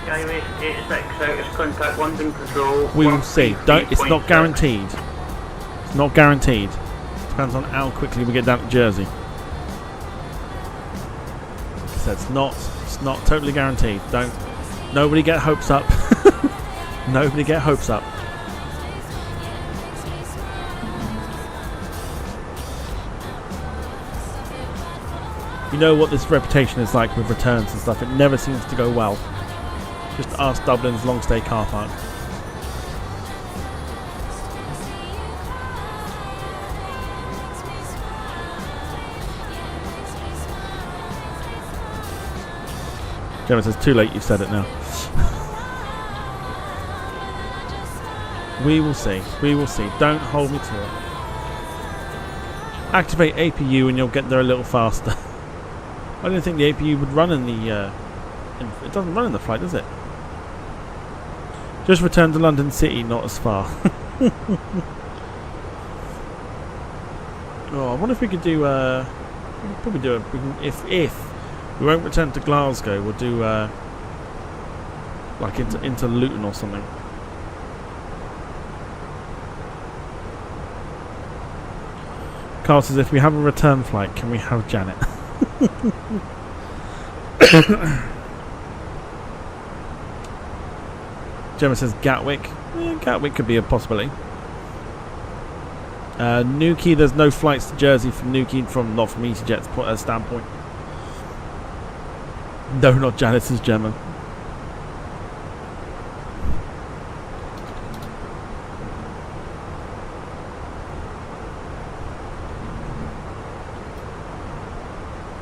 Skyway 86, contact London Control. We will see. It's not guaranteed. It's not guaranteed. Depends on how quickly we get down to Jersey. Like I said, it's not totally guaranteed. Nobody get hopes up. Nobody get hopes up. You know what this reputation is like with returns and stuff. It never seems to go well. Just ask Dublin's long stay car park. Gemma says, too late, you've said it now. We will see. We will see. Don't hold me to it. Activate APU and you'll get there a little faster. I don't think the APU would run in the... it doesn't run in the flight, does it? Just return to London City, not as far. Oh, I wonder if we could do... we could probably do a... If we won't return to Glasgow, we'll do... like into Luton or something. Carl says, if we have a return flight, can we have Janet? Gemma says Gatwick. Gatwick could be a possibility. Newquay, there's no flights to Jersey from Newquay, not from EasyJet's standpoint. No, not Janet, says Gemma.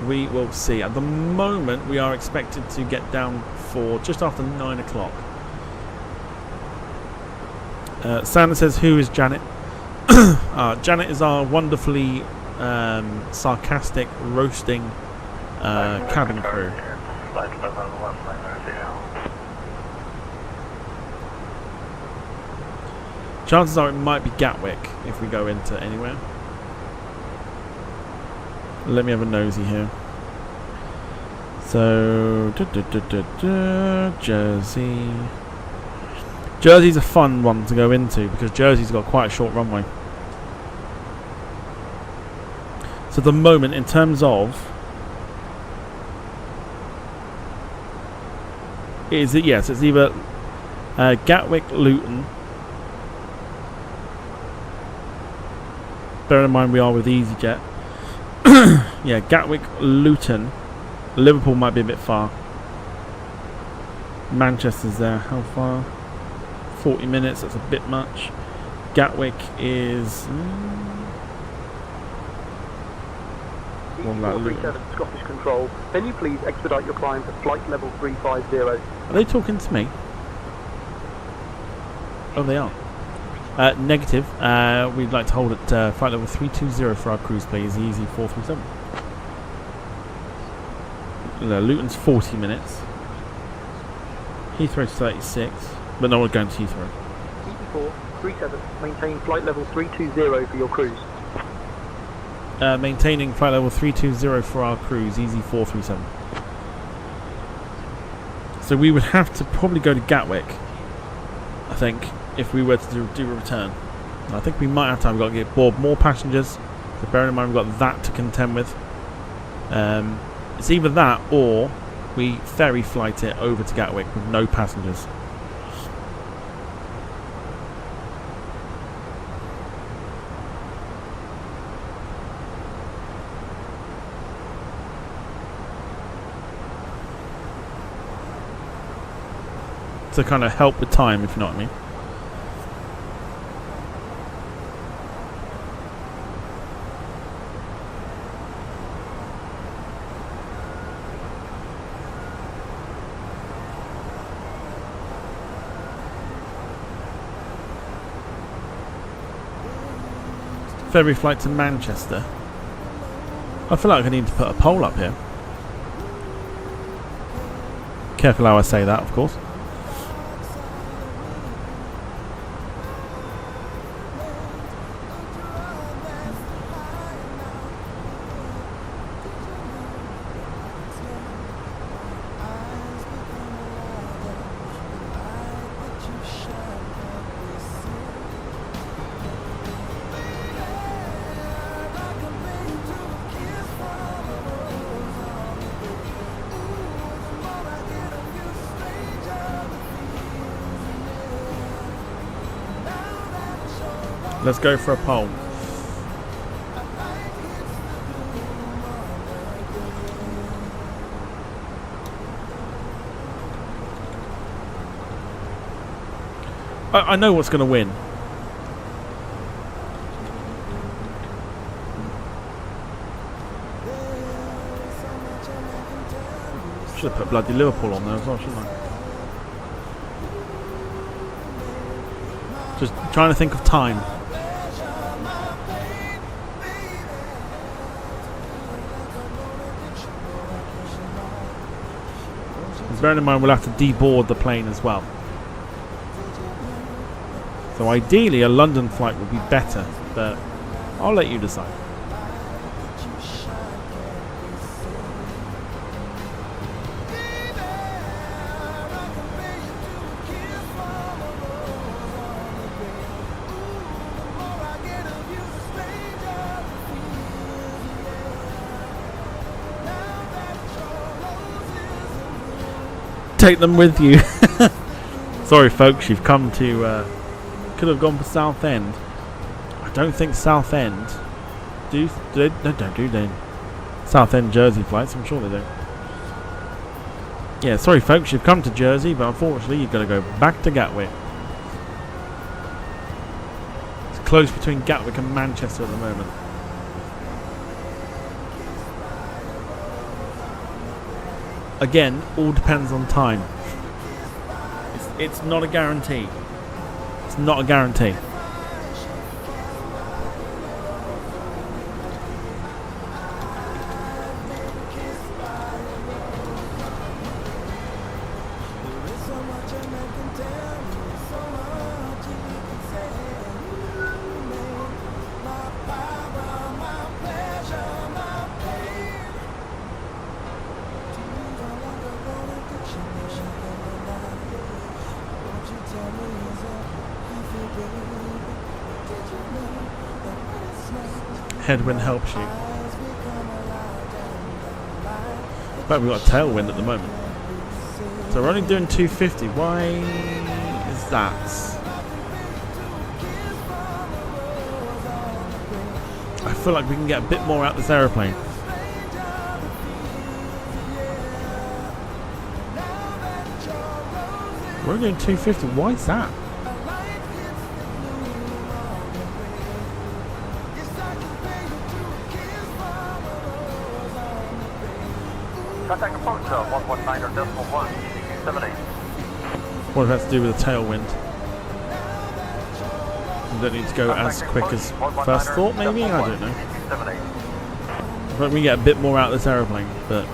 We will see. At the moment, we are expected to get down for just after 9 o'clock. Sandra says, who is Janet? Janet is our wonderfully sarcastic, roasting cabin crew. Chances are it might be Gatwick if we go into anywhere. Let me have a nosy here. So, Jersey. Jersey's a fun one to go into because Jersey's got quite a short runway. So at the moment, in terms of, it's either Gatwick, Luton. Bear in mind we are with EasyJet. Yeah, Gatwick, Luton. Liverpool might be a bit far. Manchester's there. How far? 40 minutes. That's a bit much. Gatwick is... Scottish Control. Can you please expedite your climb to flight level 350? Are they talking to me? Oh, they are. Negative. We'd like to hold at flight level 320 for our cruise, please. Easy 437. Luton's 40 minutes. Heathrow's 36. But no, we're going to Heathrow. EG4, 37. Maintain flight level 320 for your cruise. Maintaining flight level 320 for our cruise. Easy 437. So we would have to probably go to Gatwick, I think, if we were to do a return. And I think we might have time. We've got to get board more passengers. So bearing in mind we've got that to contend with. It's either that or we ferry flight it over to Gatwick with no passengers. To kind of help with time, if you know what I mean. Ferry flight to Manchester. I feel like I need to put a poll up here. Careful how I say that, of course. Let's go for a poll. I know what's going to win. Should have put bloody Liverpool on there as well, shouldn't I? Just trying to think of time. Bearing in mind we'll have to deboard the plane as well. So ideally a London flight would be better, but I'll let you decide. Take them with you. Sorry folks, you've come to could have gone for Southend. I don't think Southend do they don't do they Southend Jersey flights, I'm sure they don't. Yeah, sorry folks, you've come to Jersey, but unfortunately you've got to go back to Gatwick. It's close between Gatwick and Manchester at the moment. Again, all depends on time. It's not a guarantee. It's not a guarantee. Headwind helps you. But we've got a tailwind at the moment. So we're only doing 250. Why is that? I feel like we can get a bit more out of this aeroplane. We're only doing 250. Why is that? Contact approach 119.1, EGJJ. What does that to do with the tailwind? We don't need to go as quick as first thought, maybe? I don't know. But we can get a bit more out of this aeroplane, but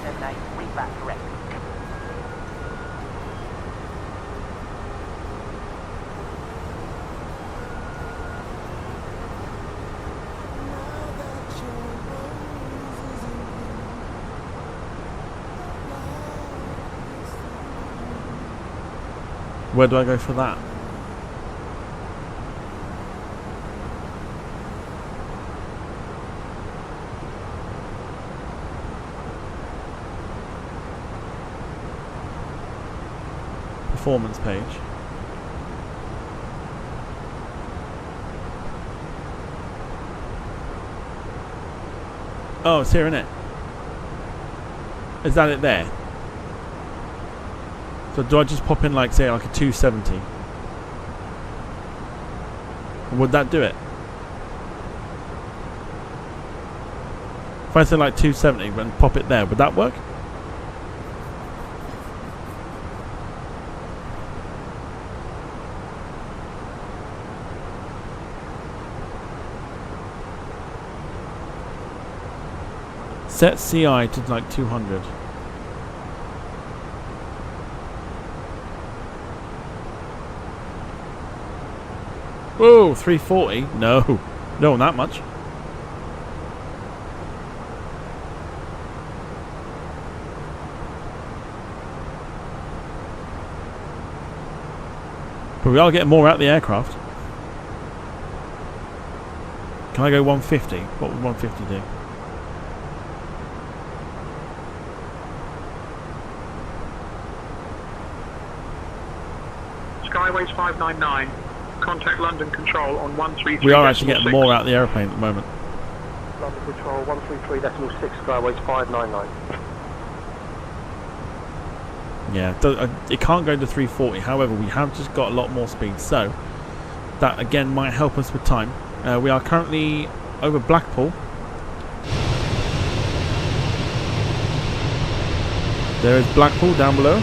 where do I go for that? Performance page. Oh, it's here, isn't it? Is that it there? So do I just pop in like, say, like a 270? Would that do it? If I say like 270 and pop it there, would that work? Set CI to like 200. Whoa, 340? No, no, not much. But we are getting more out of the aircraft. Can I go 150? What would 150 do? Skyways 599. Contact London Control on 133. We are actually getting more out of the airplane at the moment. London Control 133.6, Skyways 599. Yeah, it can't go to 340. However, we have just got a lot more speed, so that again might help us with time. We are currently over Blackpool. There is Blackpool down below.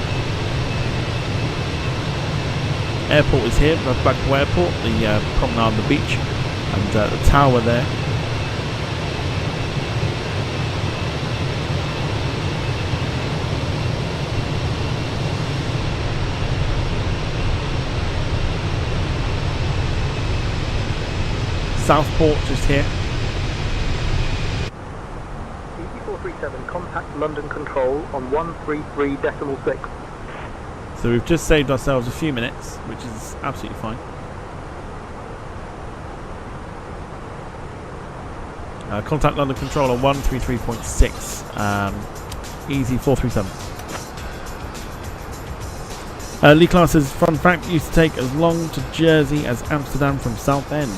Airport is here, that's Blackpool Airport, the promenade on the beach, and the tower there. Southport just here. EasyJet contact London Control on 133.6. So we've just saved ourselves a few minutes, which is absolutely fine. Contact London Control on 133.6. Easy 437. Lee Class says, fun fact, used to take as long to Jersey as Amsterdam from Southend.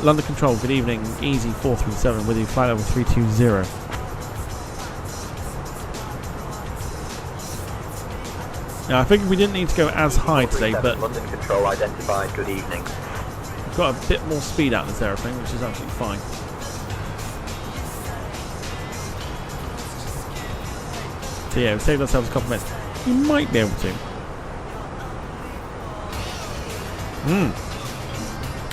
London Control, good evening. Easy 437 with you, flight level 320. Now, I figured we didn't need to go as high today, but London Control identified. Good evening. we've got a bit more speed out of this aeroplane, which is absolutely fine. So yeah, we've saved ourselves a couple of minutes. You might be able to.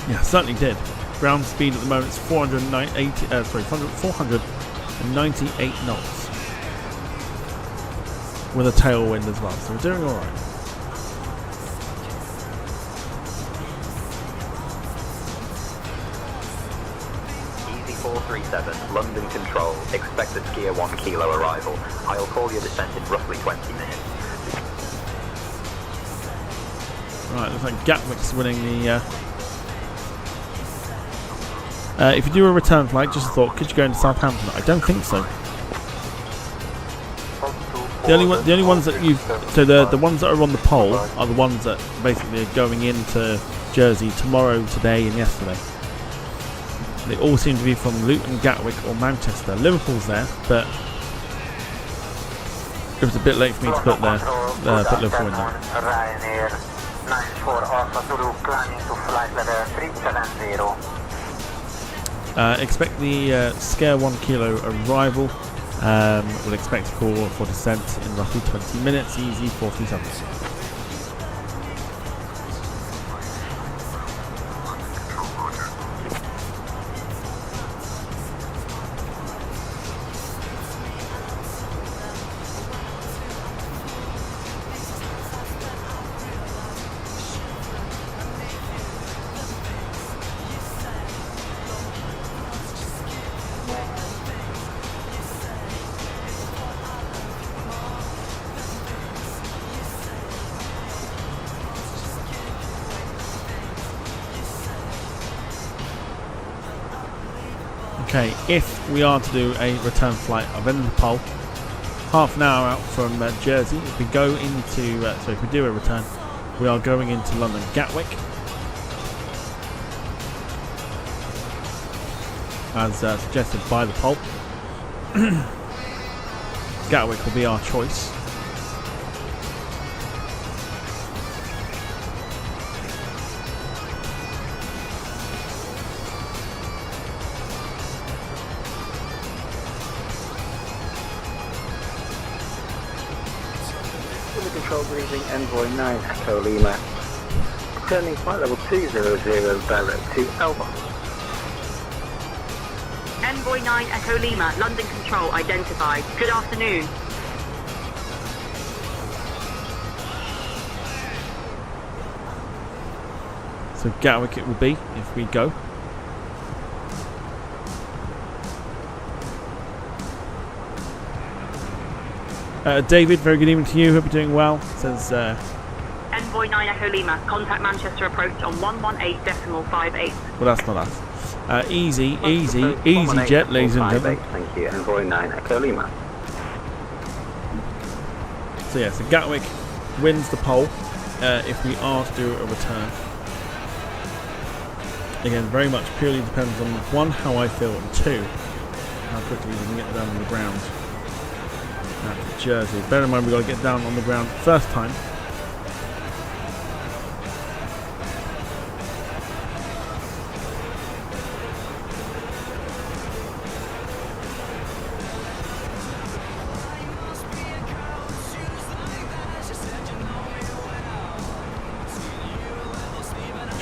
Yeah, certainly did. Ground speed at the moment is 498 knots. With a tailwind as well, so we're doing alright. Easy 437, London Control. Expected skier 1 kilo arrival. I'll call your descent in roughly 20 minutes. Right, looks like Gatwick's winning the... if you do a return flight, just a thought, could you go into Southampton? I don't think so. The only ones that the ones that are on the pole are the ones that basically are going into Jersey tomorrow, today, and yesterday. They all seem to be from Luton, Gatwick, or Manchester. Liverpool's there, but it was a bit late for me to put Liverpool in there. Ryanair 94 Alpha Zulu climbing to flight level 370. Expect the Scare 1 kilo arrival. We'll expect a call for descent in roughly 20 minutes. Easy 437. Okay, if we are to do a return flight of Int'l, half an hour out from Jersey, if we go into, so if we do a return, we are going into London Gatwick, as suggested by the poll. Gatwick will be our choice. Control breathing Envoy 9 Echo Lima. Turning flight level 200 direct to Elba. Envoy 9 Echo Lima, London Control identified. Good afternoon. So Gatwick it will be if we go. David, very good evening to you. Hope you're doing well. Says Envoy 9 Echo Lima, contact Manchester approach on 118.58. well, that's not us. EasyJet, ladies and gentlemen. Thank you. Envoy 9 Echo Lima. So yeah, so Gatwick wins the poll if we are to do a return. Again, very much purely depends on one, how I feel, and two, how quickly we can get down on the ground. At Jersey. Bear in mind we've got to get down on the ground first time.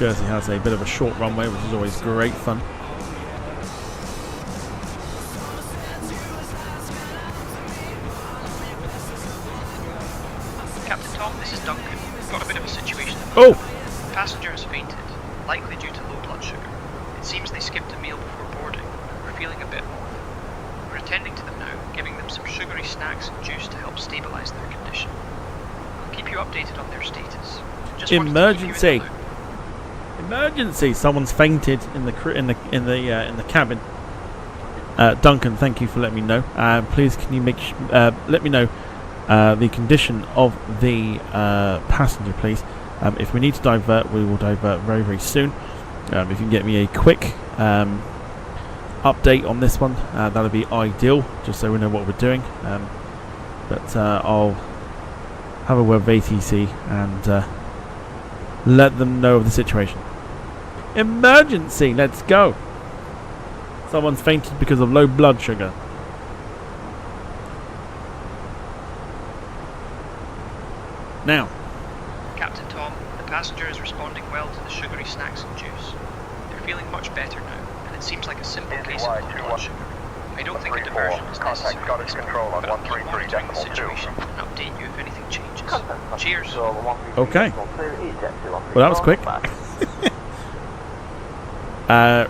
Jersey has a bit of a short runway, which is always great fun. Captain Tom, this is Duncan. We've got a bit of a situation. Oh! The passenger has fainted, likely due to low blood sugar. It seems they skipped a meal before boarding. We're feeling a bit off. We're attending to them now, giving them some sugary snacks and juice to help stabilise their condition. I'll keep you updated on their status. Just Emergency! Emergency! Someone's fainted in the cabin. Duncan, thank you for letting me know. Please, can you let me know the condition of the passenger, please? If we need to divert, we will divert very, very soon. If you can get me a quick update on this one, that would be ideal, just so we know what we're doing. But I'll have a word with ATC and let them know of the situation. Emergency! Let's go! Someone's fainted because of low blood sugar. Now, Captain Tom, the passenger is responding well to the sugary snacks and juice. They're feeling much better now, and it seems like a simple case of low blood sugar. I don't think a diversion is necessary, but I'll keep monitoring the situation and update you if anything changes. Cheers. okay. Well, that was quick.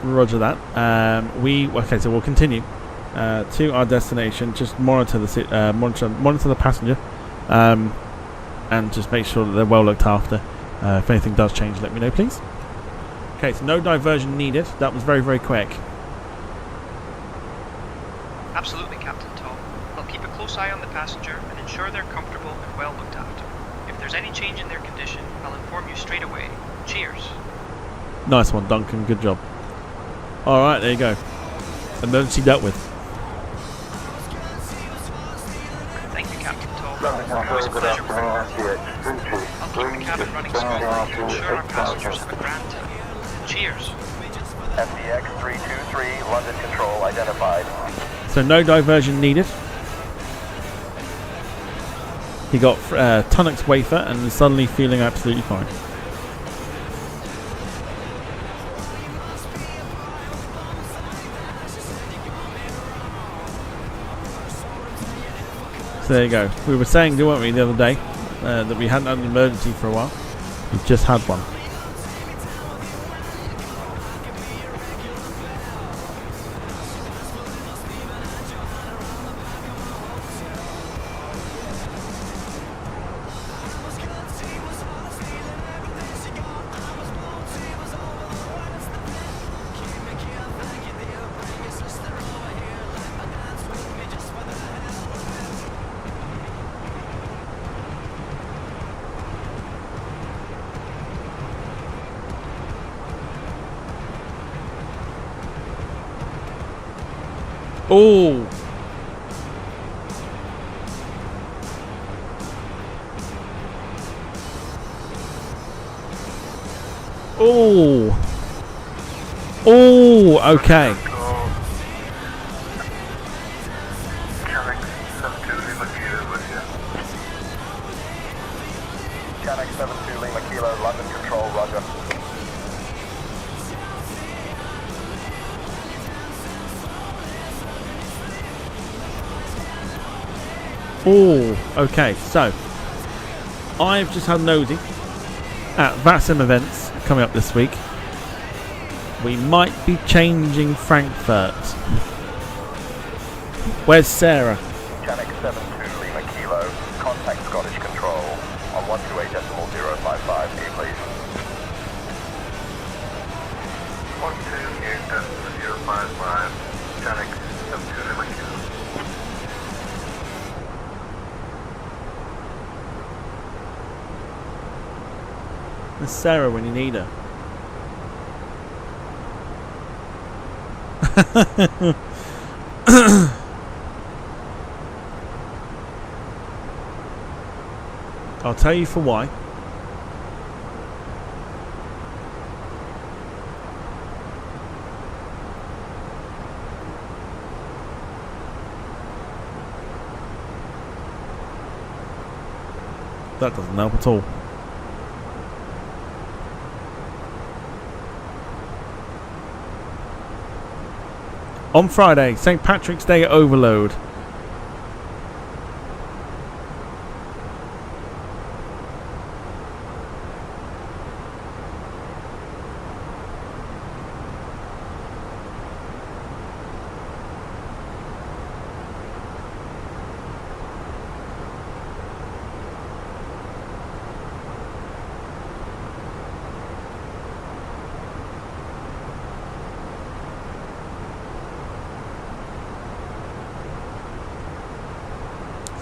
Roger that. Okay, so we'll continue to our destination. Just monitor the monitor the passenger, and just make sure that they're well looked after. If anything does change, let me know, please. Okay, so no diversion needed. That was very, very quick. Absolutely, Captain Tom. I'll keep a close eye on the passenger and ensure they're comfortable and well looked after. If there's any change in their condition, I'll inform you straight away. Cheers. Nice one, Duncan. Good job. Alright, there you go. Emergency dealt with. Thank you, Captain Tom. Always a pleasure working with you. I'll keep the cabin running smoothly to ensure our passengers have a grand time. Cheers. FDX 323, London Control identified. So no diversion needed. He got Tunnock's wafer and is suddenly feeling absolutely fine. So there you go. We were saying, weren't we, the other day, that we hadn't had an emergency for a while. We've just had one. Oh! Oh! Oh! Okay. Canuck 72 Lima Kilo, London Control, roger. Oh, okay, so I've just had nosy at VATSIM events coming up this week. We might be changing Frankfurt. Where's Sarah? Canuck 72 Lima Kilo, contact Scottish Control on 128.055, here please. 128.055, Canuck 72 Lima Kilo. There's Sarah when you need her. I'll tell you for why. That doesn't help at all. On Friday, St. Patrick's Day overload.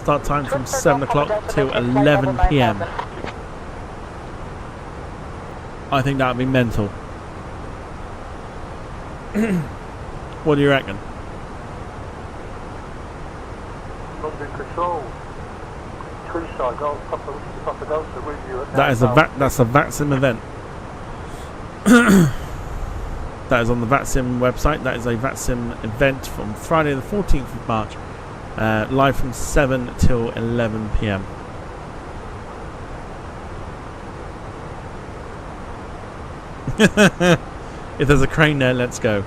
Start time from 7 o'clock till 11 p.m. I think that would be mental. What do you reckon? London Control. Twin-star Golf, Papa Delta with you at That's a VATSIM event. That is on the VATSIM website. That is a VATSIM event from Friday the 14th of March. Live from 7 till 11 p.m. If there's a crane there, let's go.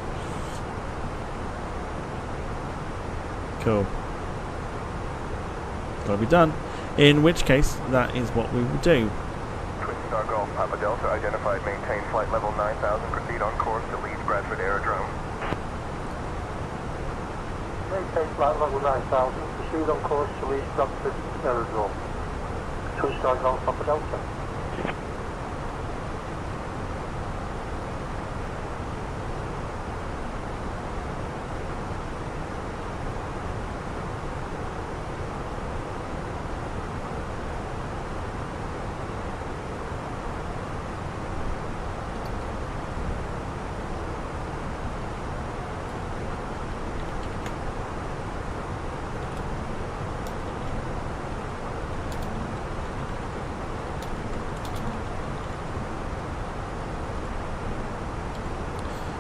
Cool. Gotta be done. In which case, that is what we will do. Twin Star Golf, Papa Delta identified, maintain flight level 9000, proceed on course to Leeds Bradford Aerodrome. Maintain flight level 9000, proceed on course to Leeds Bradford Aerodrome. Twin Star Golf, Papa Delta.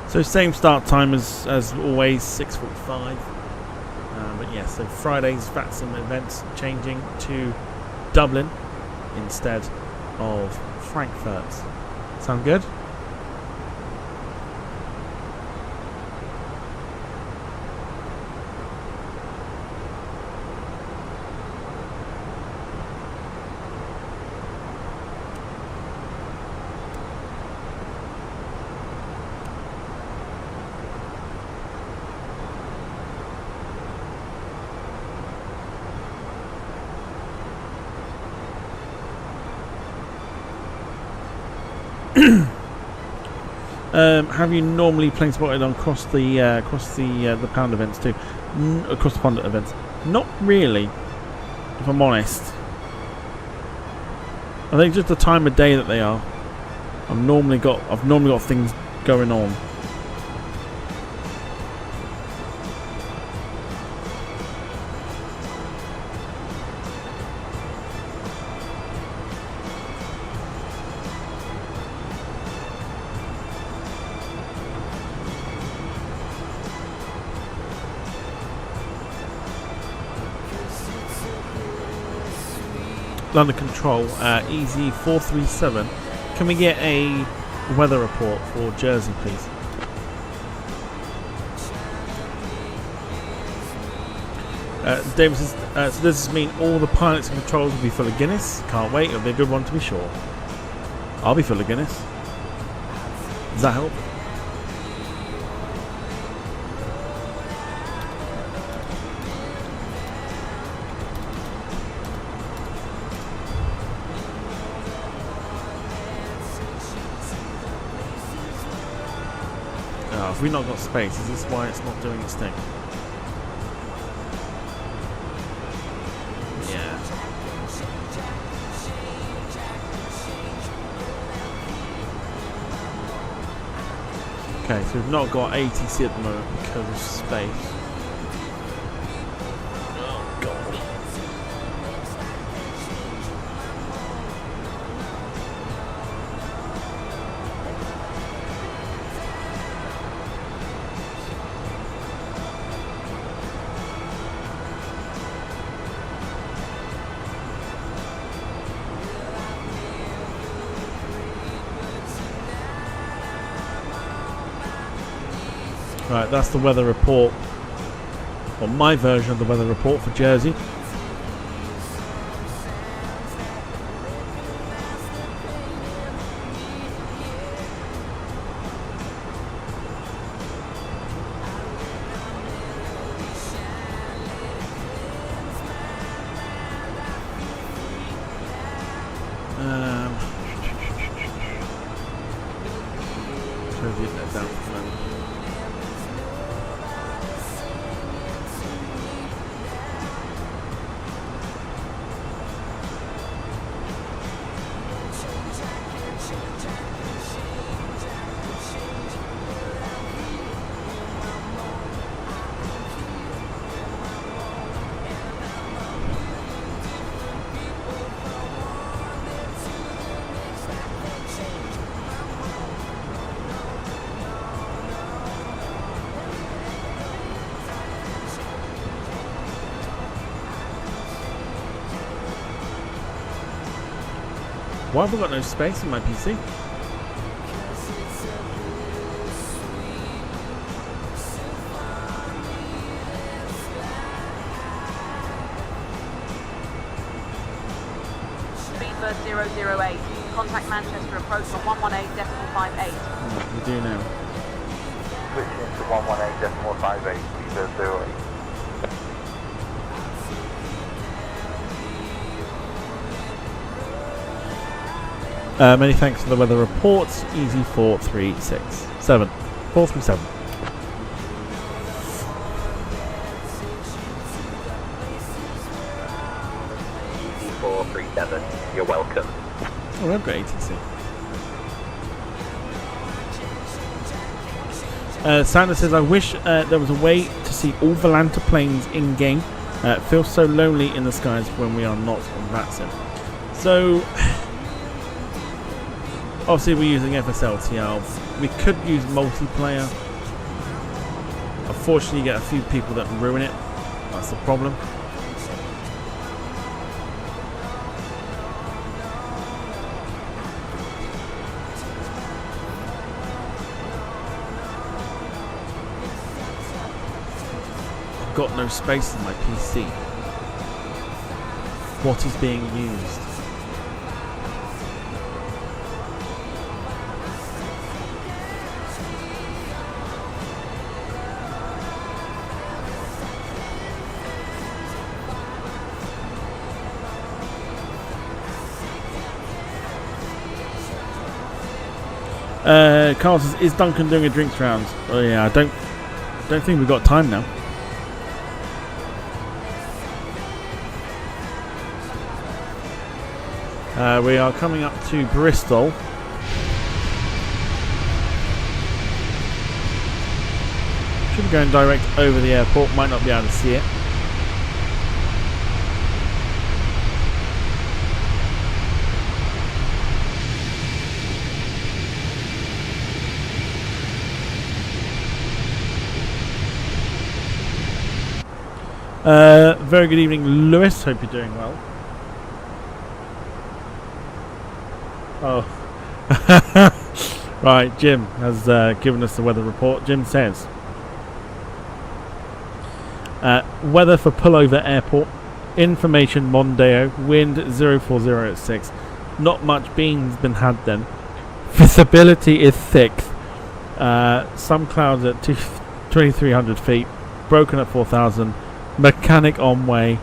So same start time as always, 6:45. But yeah, so Friday's VATSIM events changing to Dublin instead of Frankfurt. Sound good? Have you normally plane spotted on across the pound events too? Across the pond events? Not really, if I'm honest. I think just the time of day that they are. I've normally got things going on. London Control, EZ437. Can we get a weather report for Jersey, please? David says, so does this mean all the pilots and controls will be full of Guinness? Can't wait, it'll be a good one to be sure. I'll be full of Guinness. Does that help? Have we not got space? Is this why it's not doing its thing? Yeah. Okay, so we've not got ATC at the moment because of space. Oh god. Right, that's the weather report, or my version of the weather report for Jersey. Down for the moment. Why have I got no space in my PC? Speedbird 008. Contact Manchester approach on 118.58. We do now. Switching to 118.58, Speedbird 08. Many thanks for the weather reports. Easy 437. 437. Easy 437. You're welcome. Oh, we've got ATC. Sanders says, I wish there was a way to see all Volanta planes in game. It feels so lonely in the skies when we are not on that sim. So, obviously we're using FSLTL. We could use multiplayer. Unfortunately, you get a few people that ruin it. That's the problem. I've got no space in my PC. What is being used? Carl says, is Duncan doing a drinks round? Oh yeah, I don't think we've got time now. We are coming up to Bristol. Should be going direct over the airport, might not be able to see it. Very good evening, Lewis. Hope you're doing well. Oh. Right, Jim has given us the weather report. Jim says, weather for Pullover Airport. Information Mondeo. Wind 040 at 6. Not much beans been had then. Visibility is 6. Some clouds at 2,300 feet. Broken at 4,000. Mechanic on way.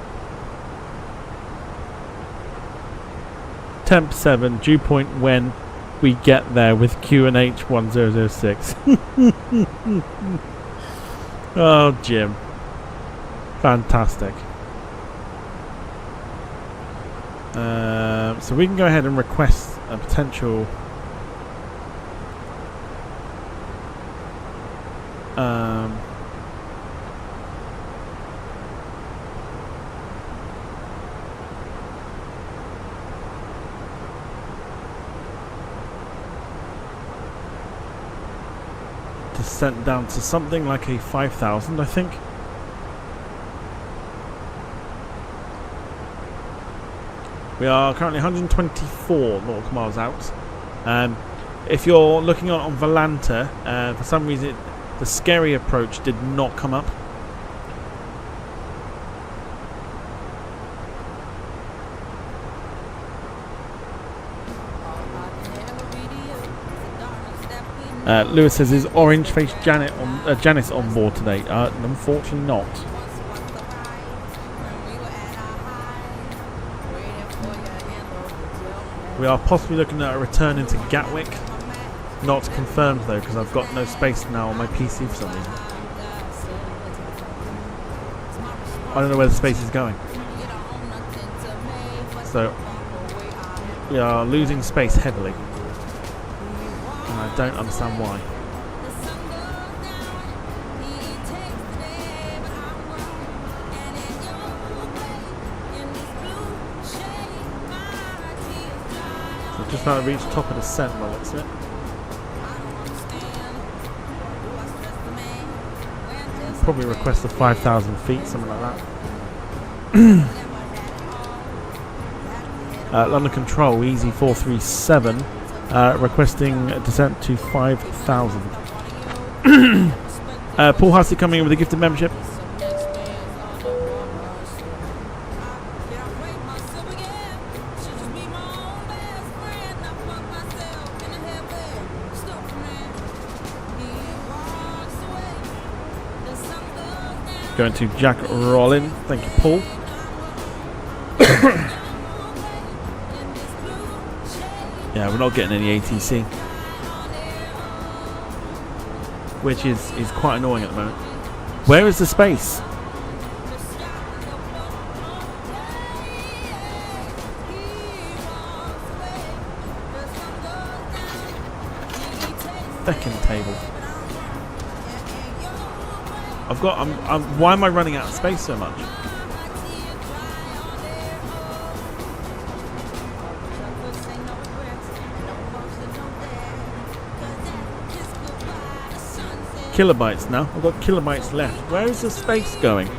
Temp 7. Dew point when we get there with QNH 1006. Oh, Jim. Fantastic. So we can go ahead and request a potential descent down to something like a 5,000, I think. We are currently 124 nautical miles out. If you're looking on Volanta, for some reason it The scary approach did not come up. Lewis says, is orange-faced Janice on board today? Unfortunately not. We are possibly looking at a return into Gatwick. Not confirmed though, because I've got no space now on my PC for some reason. I don't know where the space is going. So we are losing space heavily. And I don't understand why. So just about to reach the top of the descent by the looks of it. Probably request the 5,000 feet, something like that. London Control, EasyJet requesting a descent to 5,000. Paul Hussey coming in with a gifted membership. Going to Jack Rollin. Thank you, Paul. Yeah, we're not getting any ATC, which is quite annoying at the moment. Where is the space? Decking table. Why am I running out of space so much? Kilobytes now. I've got kilobytes left. Where is the space going?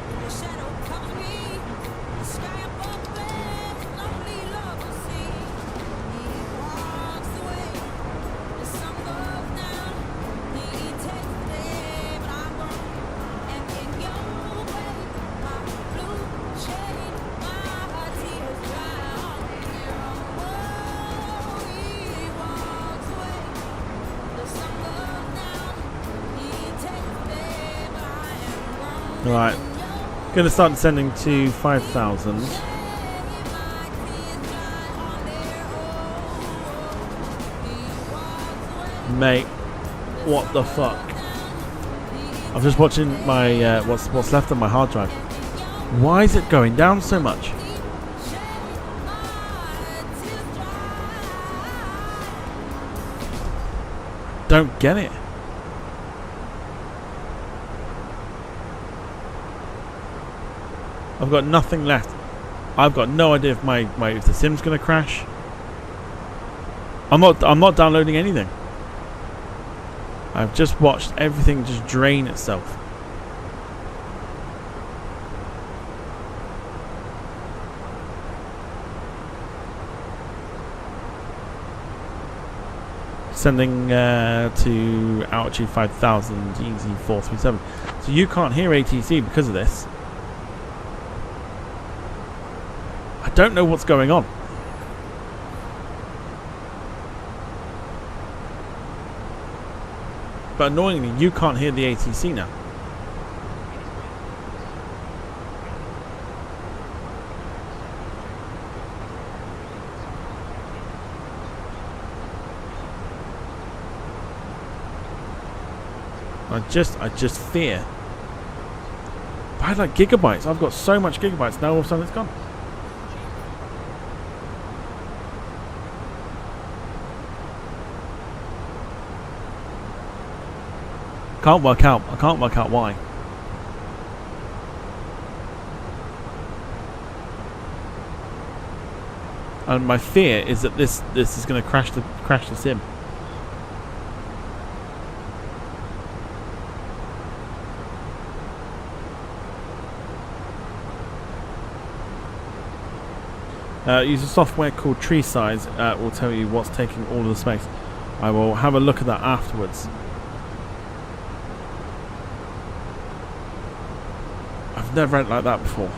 Right, going to start descending to 5,000. Mate, what the fuck? I'm just watching my what's left on my hard drive. Why is it going down so much? Don't get it. I've got nothing left. I've got no idea if if the sim's gonna crash. I'm not downloading anything. I've just watched everything just drain itself. Sending to altitude 5,000, EasyJet. So you can't hear ATC because of this. I don't know what's going on. But annoyingly, you can't hear the ATC now. I just fear. I had like gigabytes. I've got so much gigabytes now. All of a sudden, it's gone. Can't work out. I can't work out why. And my fear is that this is going to crash the sim. Use a software called Tree Size. Will tell you what's taking all of the space. I will have a look at that afterwards. I've never had it like that before.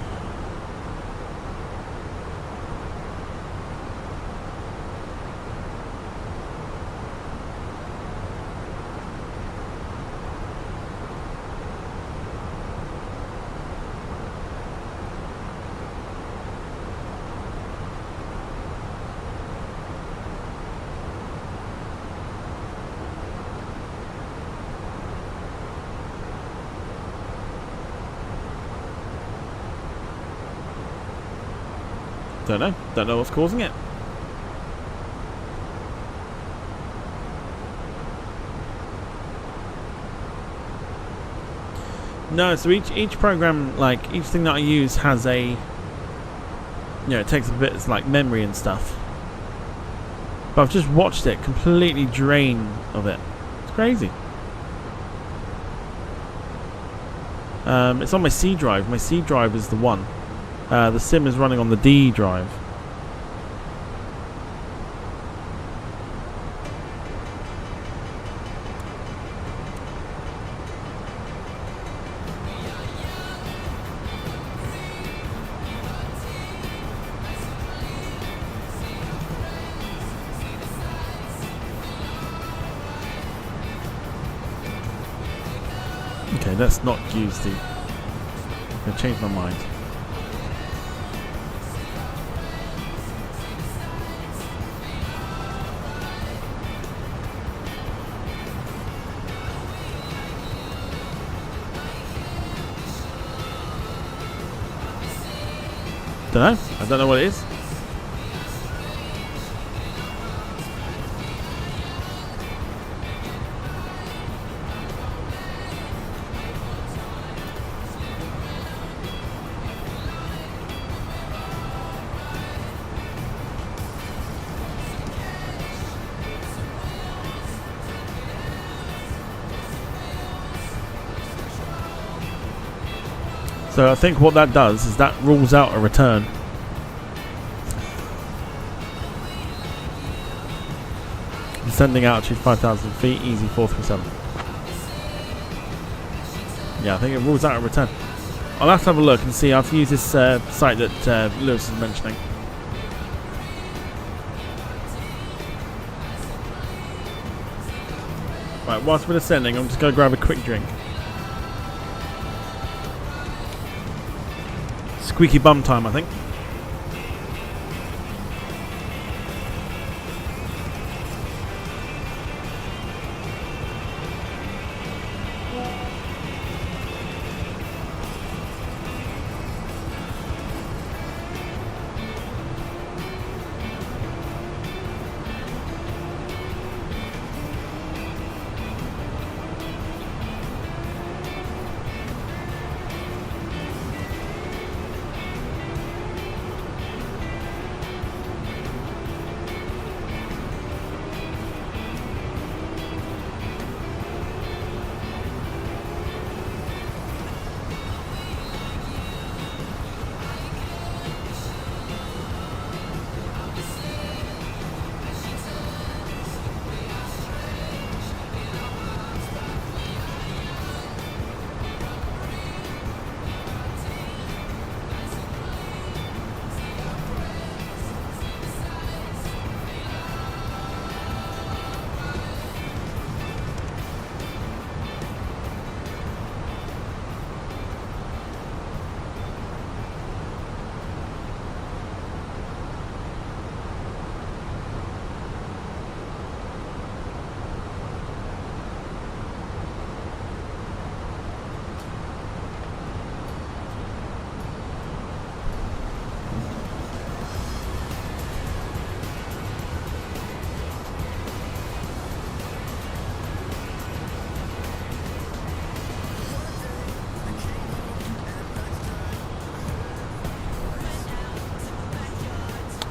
Don't know what's causing it. No, so each program, like each thing that I use has a, you know, it takes a bit of like memory and stuff. But I've just watched it completely drain of it. It's crazy. It's on my C drive. My C drive is the one. The sim is running on the D drive. Okay, let's not use the... I'm going to change my mind. Don't know. I don't know what it is. So I think what that does is that rules out a return. Descending out to 5,000 feet, easy 437. Yeah, I think it rules out a return. I'll have to have a look and see. I've used this site that Lewis is mentioning. Right, whilst we're descending, I'm just going to grab a quick drink. Squeaky bum time, I think.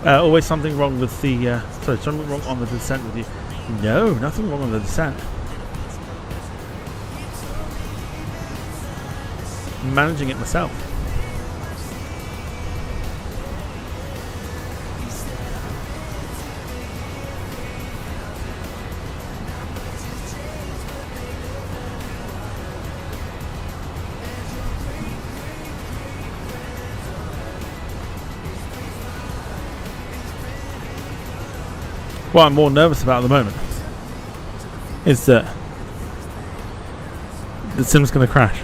Always something wrong with the... sorry, something wrong on the descent with you. No, nothing wrong on the descent. I'm managing it myself. What I'm more nervous about at the moment is that the sim's going to crash.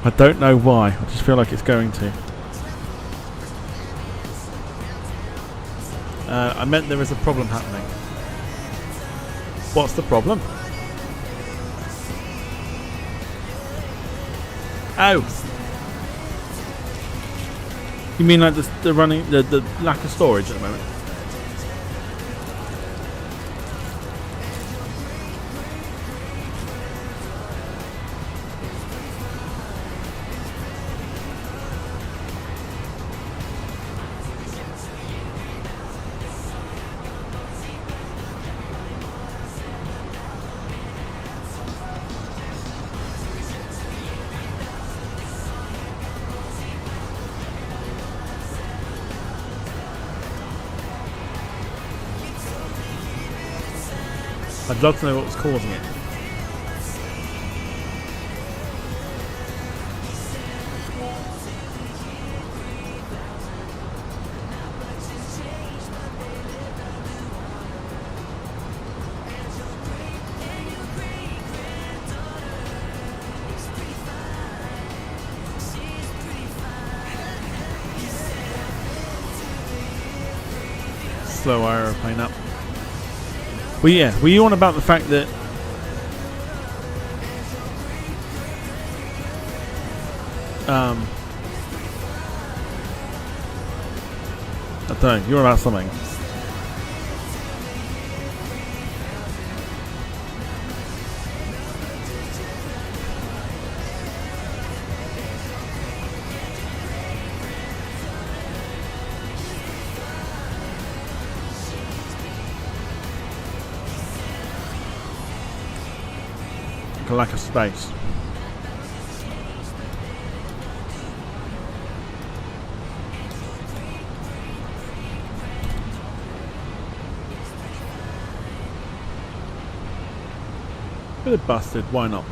I don't know why. I just feel like it's going to. I meant there is a problem happening. What's the problem? Oh! You mean like the running, the lack of storage at the moment? I'd love to know what was causing it. Slow aeroplane up. Well, yeah, were you on about the fact that I don't know, you're about something. A lack of space. Bit of busted, why not?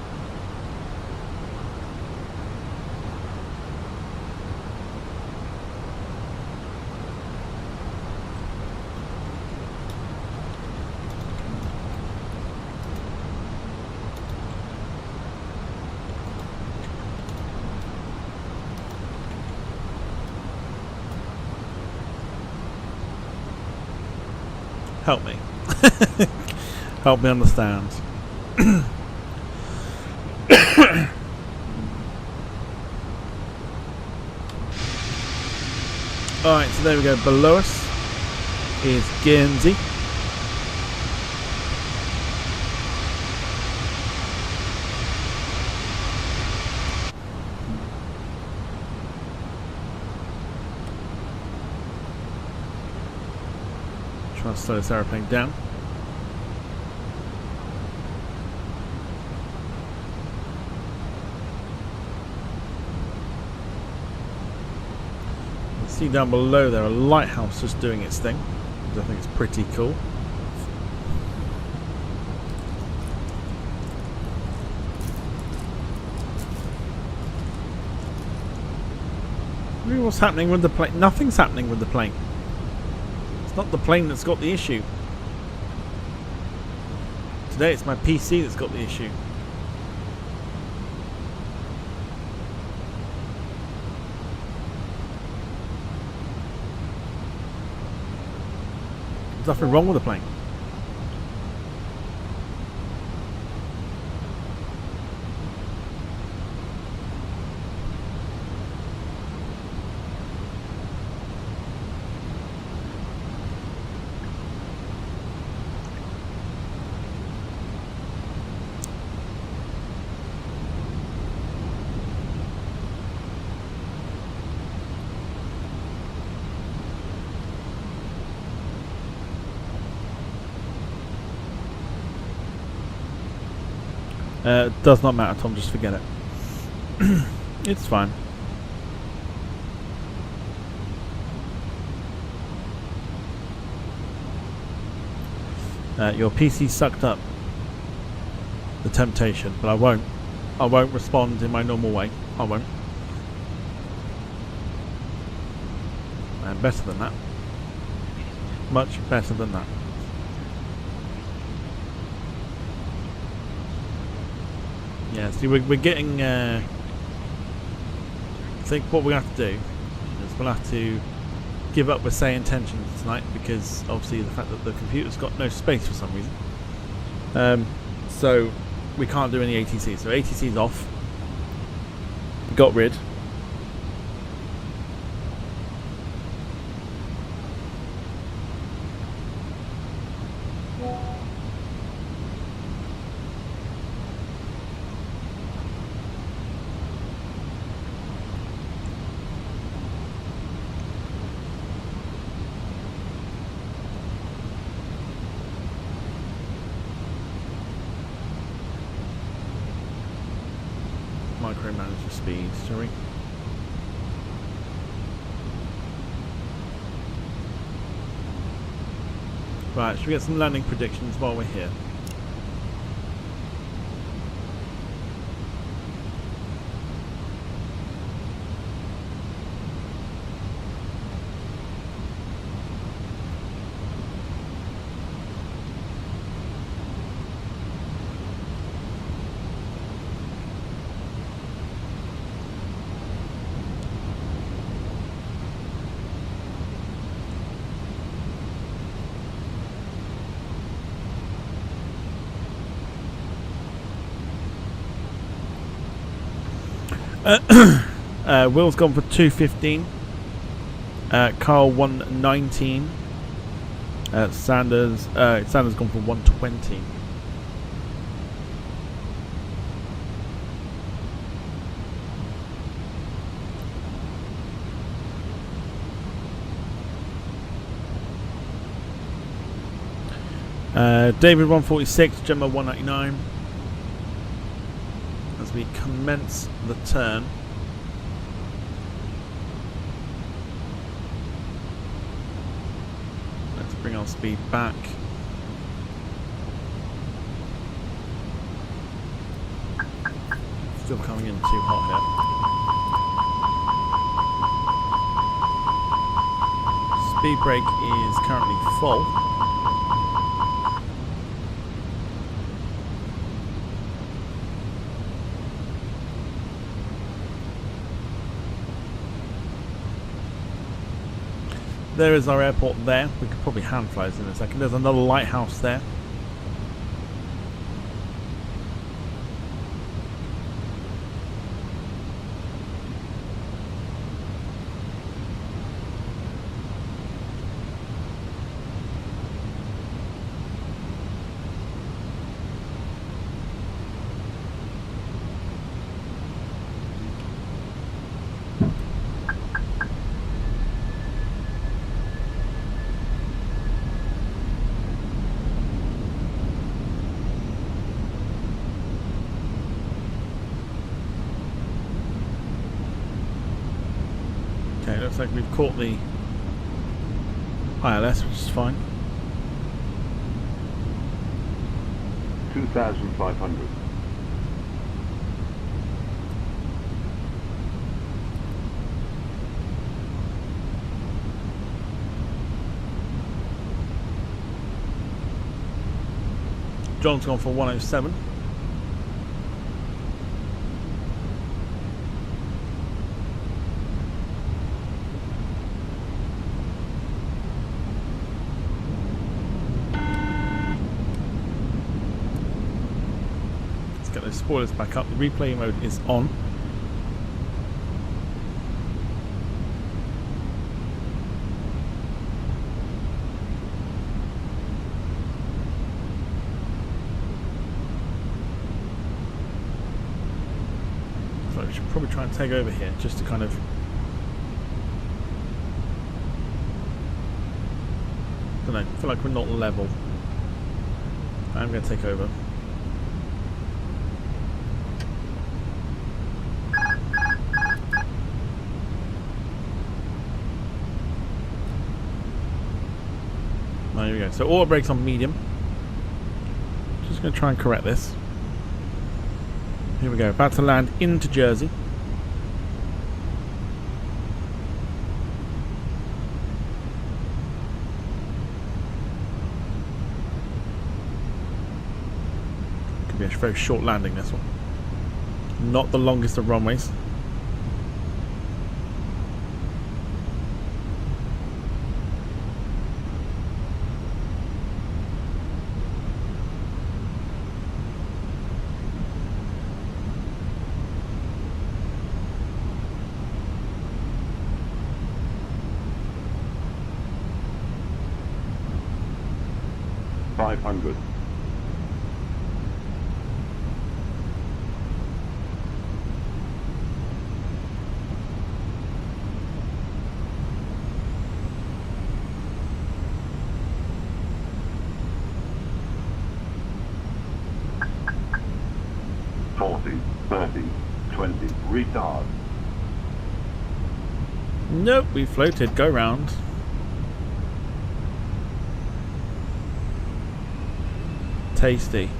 Help me. Help me understand. Alright, so there we go. Below us is Guernsey. Trying to slow this aeroplane down. See down below there a lighthouse just doing its thing, which I think is pretty cool. Maybe what's happening with the plane? Nothing's happening with the plane. It's not the plane that's got the issue. Today it's my PC that's got the issue. There's nothing wrong with the plane. Does not matter, Tom, just forget it. It's fine. Your PC sucked up the temptation, but I won't respond in my normal way. I won't. I'm better than that. much better than that. Yeah, see, we're getting. I think what we have to do is we'll have to give up with say intentions tonight, because obviously the fact that the computer's got no space for some reason. So we can't do any ATC. So ATC's off. Got rid. Micromanage the speed, shall we? Right, should we get some landing predictions while we're here? Will's gone for 215. Carl 119. Sanders gone for 120. David 146, Gemma 199. As we commence the turn. Let's bring our speed back. Still coming in too hot here. Speed brake is currently full. There is our airport there. We could probably hand fly this in a second. There's another lighthouse there. Okay, looks like we've caught the ILS, which is fine. 2,500. John's gone for 107. Get those spoilers back up. The replay mode is on. So we should probably try and take over here just to kind of don't know, feel like we're not level. I'm going to take over. There we go. So auto brakes on medium. Just going to try and correct this. Here we go. About to land into Jersey. actually a very short landing, this one. Not the longest of runways. Retard. Nope, we floated. Go round. Tasty.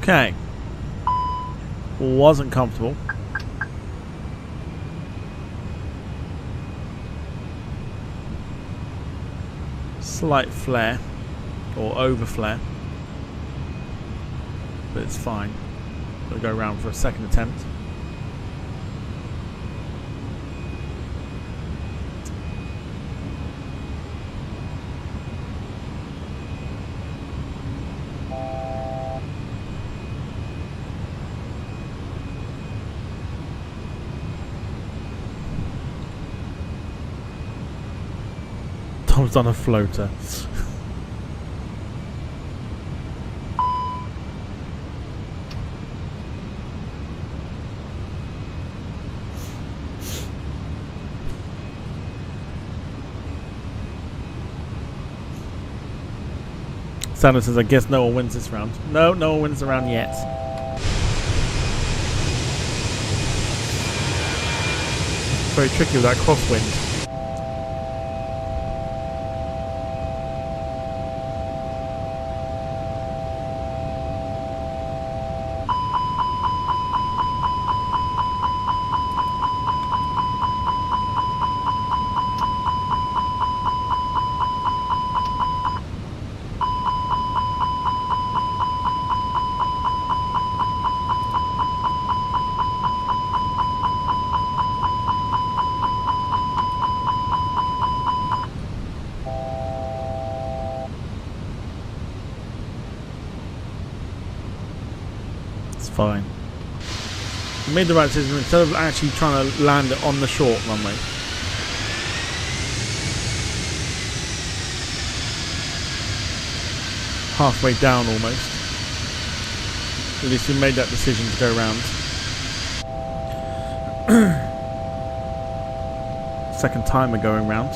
Okay. Wasn't comfortable. Slight flare. Or over flare. But it's fine. We'll go around for a second attempt. Tom's on a floater. Sanders says, I guess no one wins this round. No, no one wins the round yet. Very tricky with that crosswind. Fine. We made the right decision instead of actually trying to land it on the short runway. Halfway down almost. At least we made that decision to go around. Second time we're going round.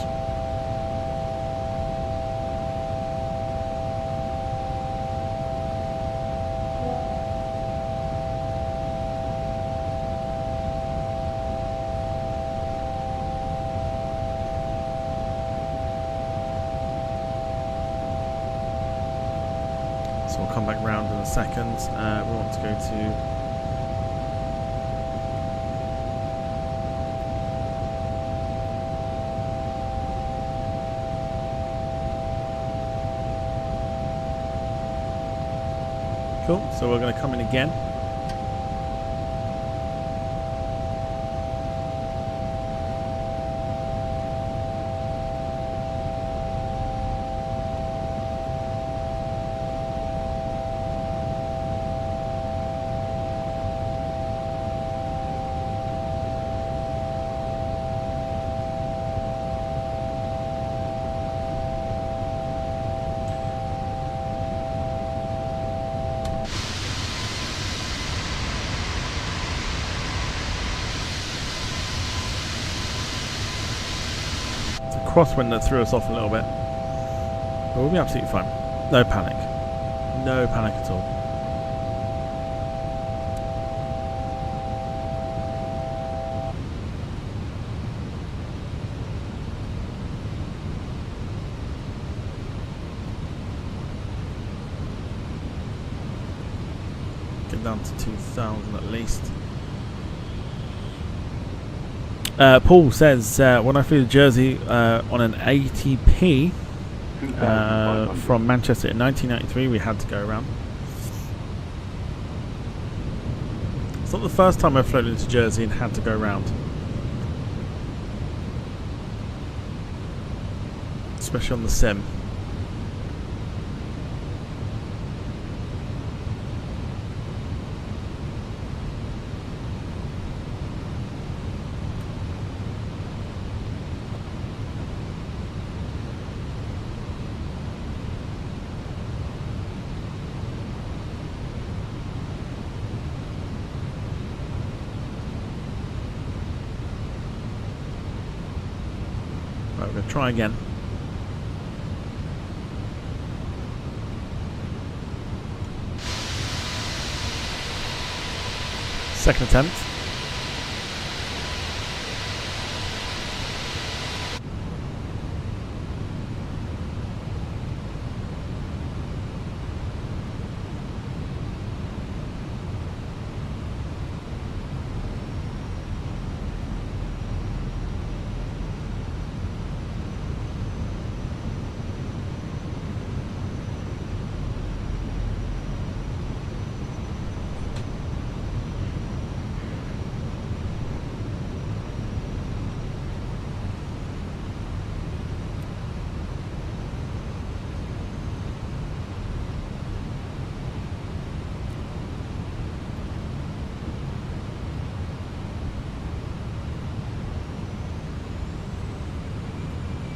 So we'll come back round in a second. We want to go to... Cool, so we're going to come in again. Crosswind that threw us off a little bit. But we'll be absolutely fine. No panic. No panic at all. Get down to 2,000 at least. Paul says, when I flew to Jersey on an ATP from Manchester in 1993, we had to go around. It's not the first time I've flown into Jersey and had to go around. Especially on the sim. Right, we're going to try again. Second attempt.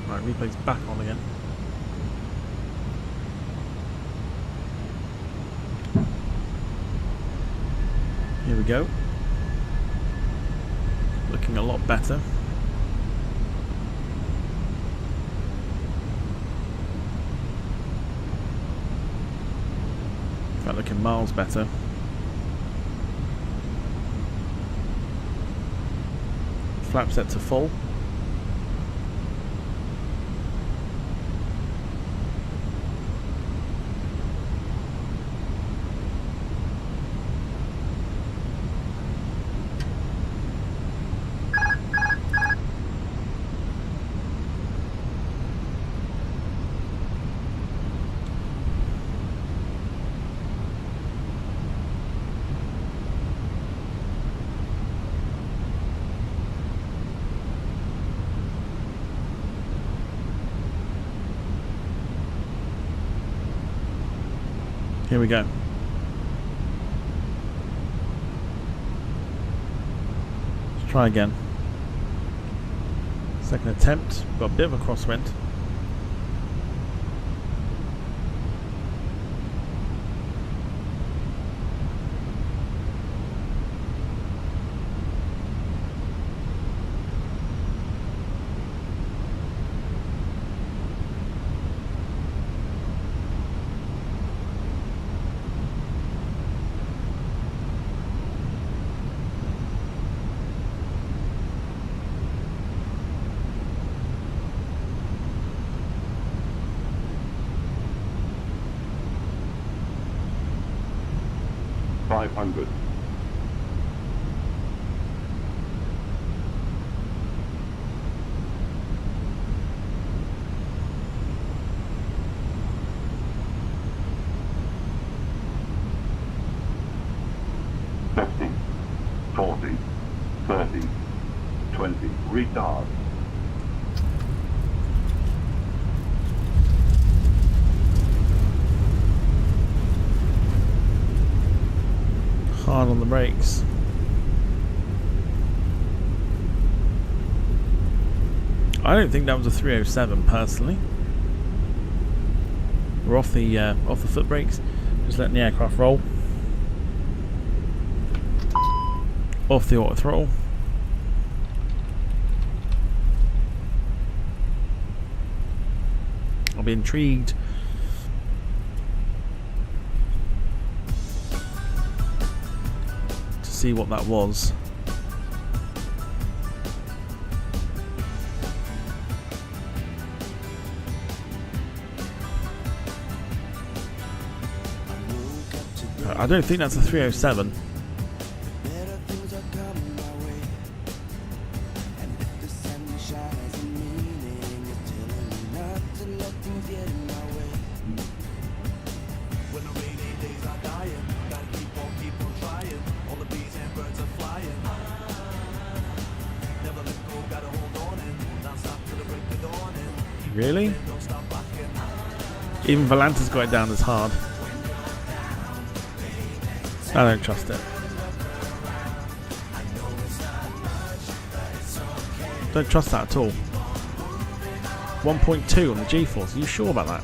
Right, replay's back on again. Here we go. Looking a lot better. In fact, looking miles better. Flap set to full. Here we go. Let's try again. Second attempt. Got a bit of a crosswind. $500. $50, $40, $30, $20. Retard. Hard on the brakes. I don't think that was a 307 personally. We're off the foot brakes, just letting the aircraft roll. Off the auto throttle. I'll be intrigued to see what that was. I don't think that's a 307. Really? Even Volanta's got it down as hard. I don't trust it. Don't trust that at all. 1.2 on the G-force. Are you sure about that?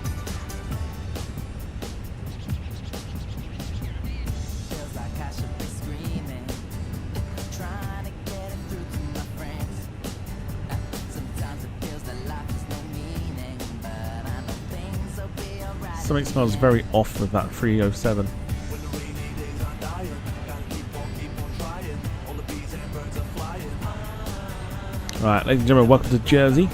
Something smells very off with that 307. Right, ladies and gentlemen, welcome to Jersey.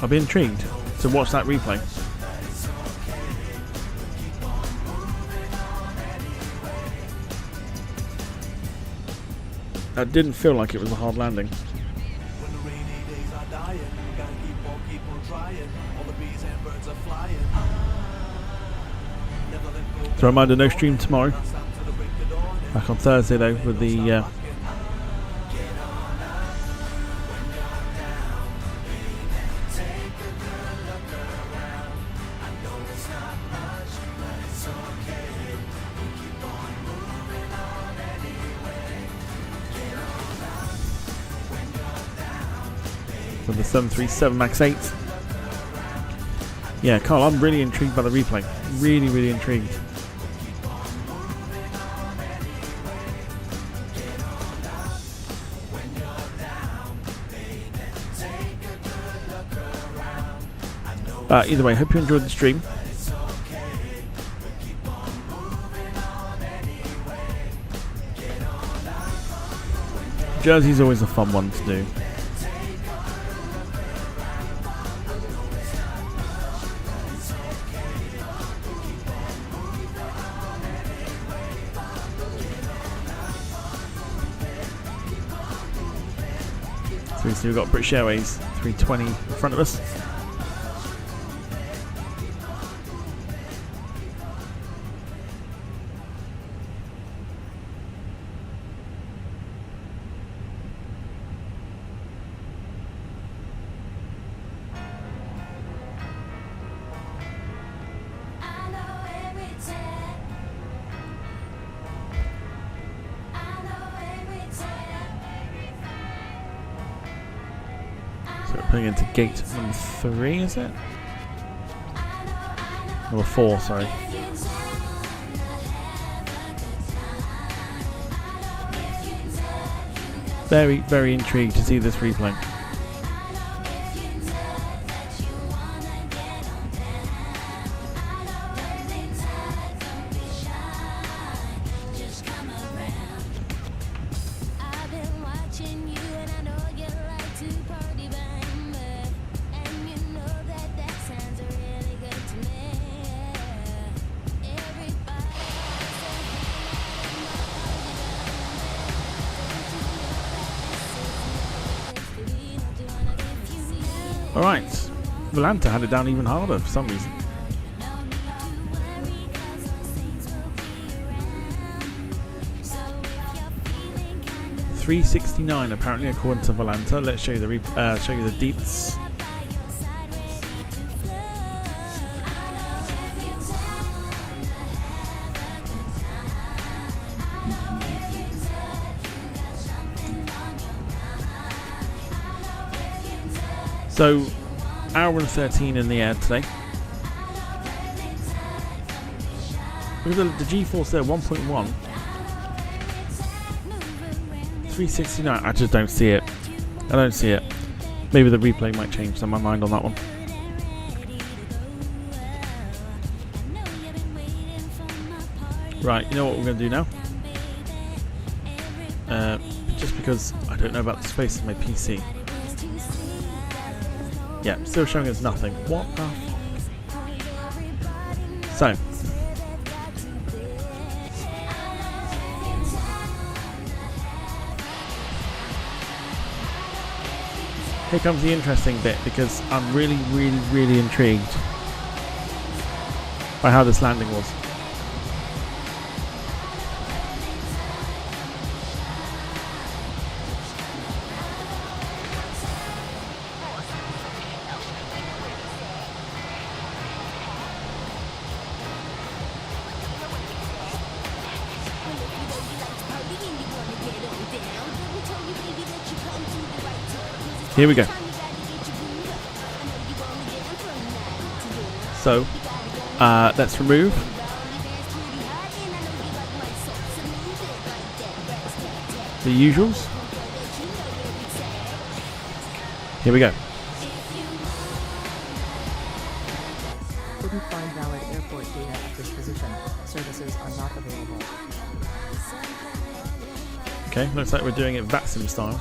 I'll be intrigued to watch that replay. That didn't feel like it was a hard landing. So a reminder, no stream tomorrow. Back on Thursday though with the with the 737 MAX 8. Yeah, Carl, I'm really intrigued by the replay. Really, really intrigued. Either way, hope you enjoyed the stream. Jersey's always a fun one to do. So we've got British Airways 320 in front of us. Putting into gate number 3, is it? Number 4, sorry. Very, very intrigued to see this replay. Alright, Volanta had it down even harder for some reason. $369 apparently according to Volanta. Let's show you the deets. So, hour and 13 in the air today. Look at the G-force there, 1.1. 369, I just don't see it. I don't see it. Maybe the replay might change my mind on that one. Right, you know what we're going to do now? Just because I don't know about the space in my PC. Yeah, still showing us nothing. What the fuck? So. Here comes the interesting bit, because I'm really, really, really intrigued by how this landing was. Here we go. So, let's remove the usuals. Here we go. Couldn't find valid airport data at this position. Services are not available. Okay, looks like we're doing it VATSIM style.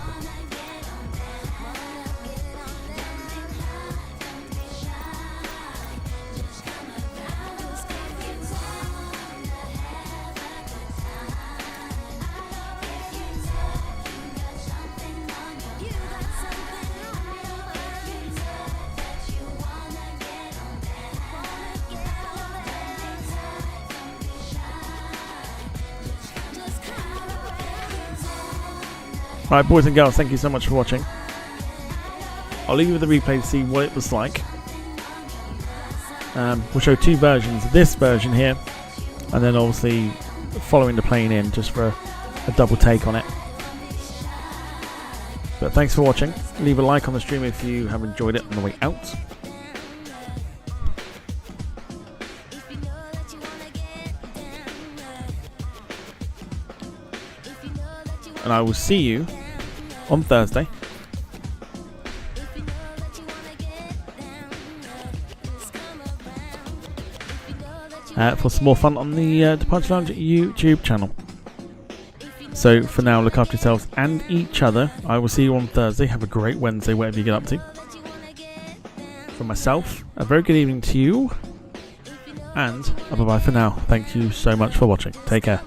Right, boys and girls, thank you so much for watching. I'll leave you with the replay to see what it was like. We'll show two versions, this version here, and then obviously following the plane in just for a double take on it. But thanks for watching. Leave a like on the stream if you have enjoyed it on the way out. And I will see you on Thursday for some more fun on the Departure Lounge YouTube channel. So for now, look after yourselves and each other. I will see you on Thursday. Have a great Wednesday, whatever you get up to. From myself, a very good evening to you, and bye-bye for now. Thank you so much for watching. Take care.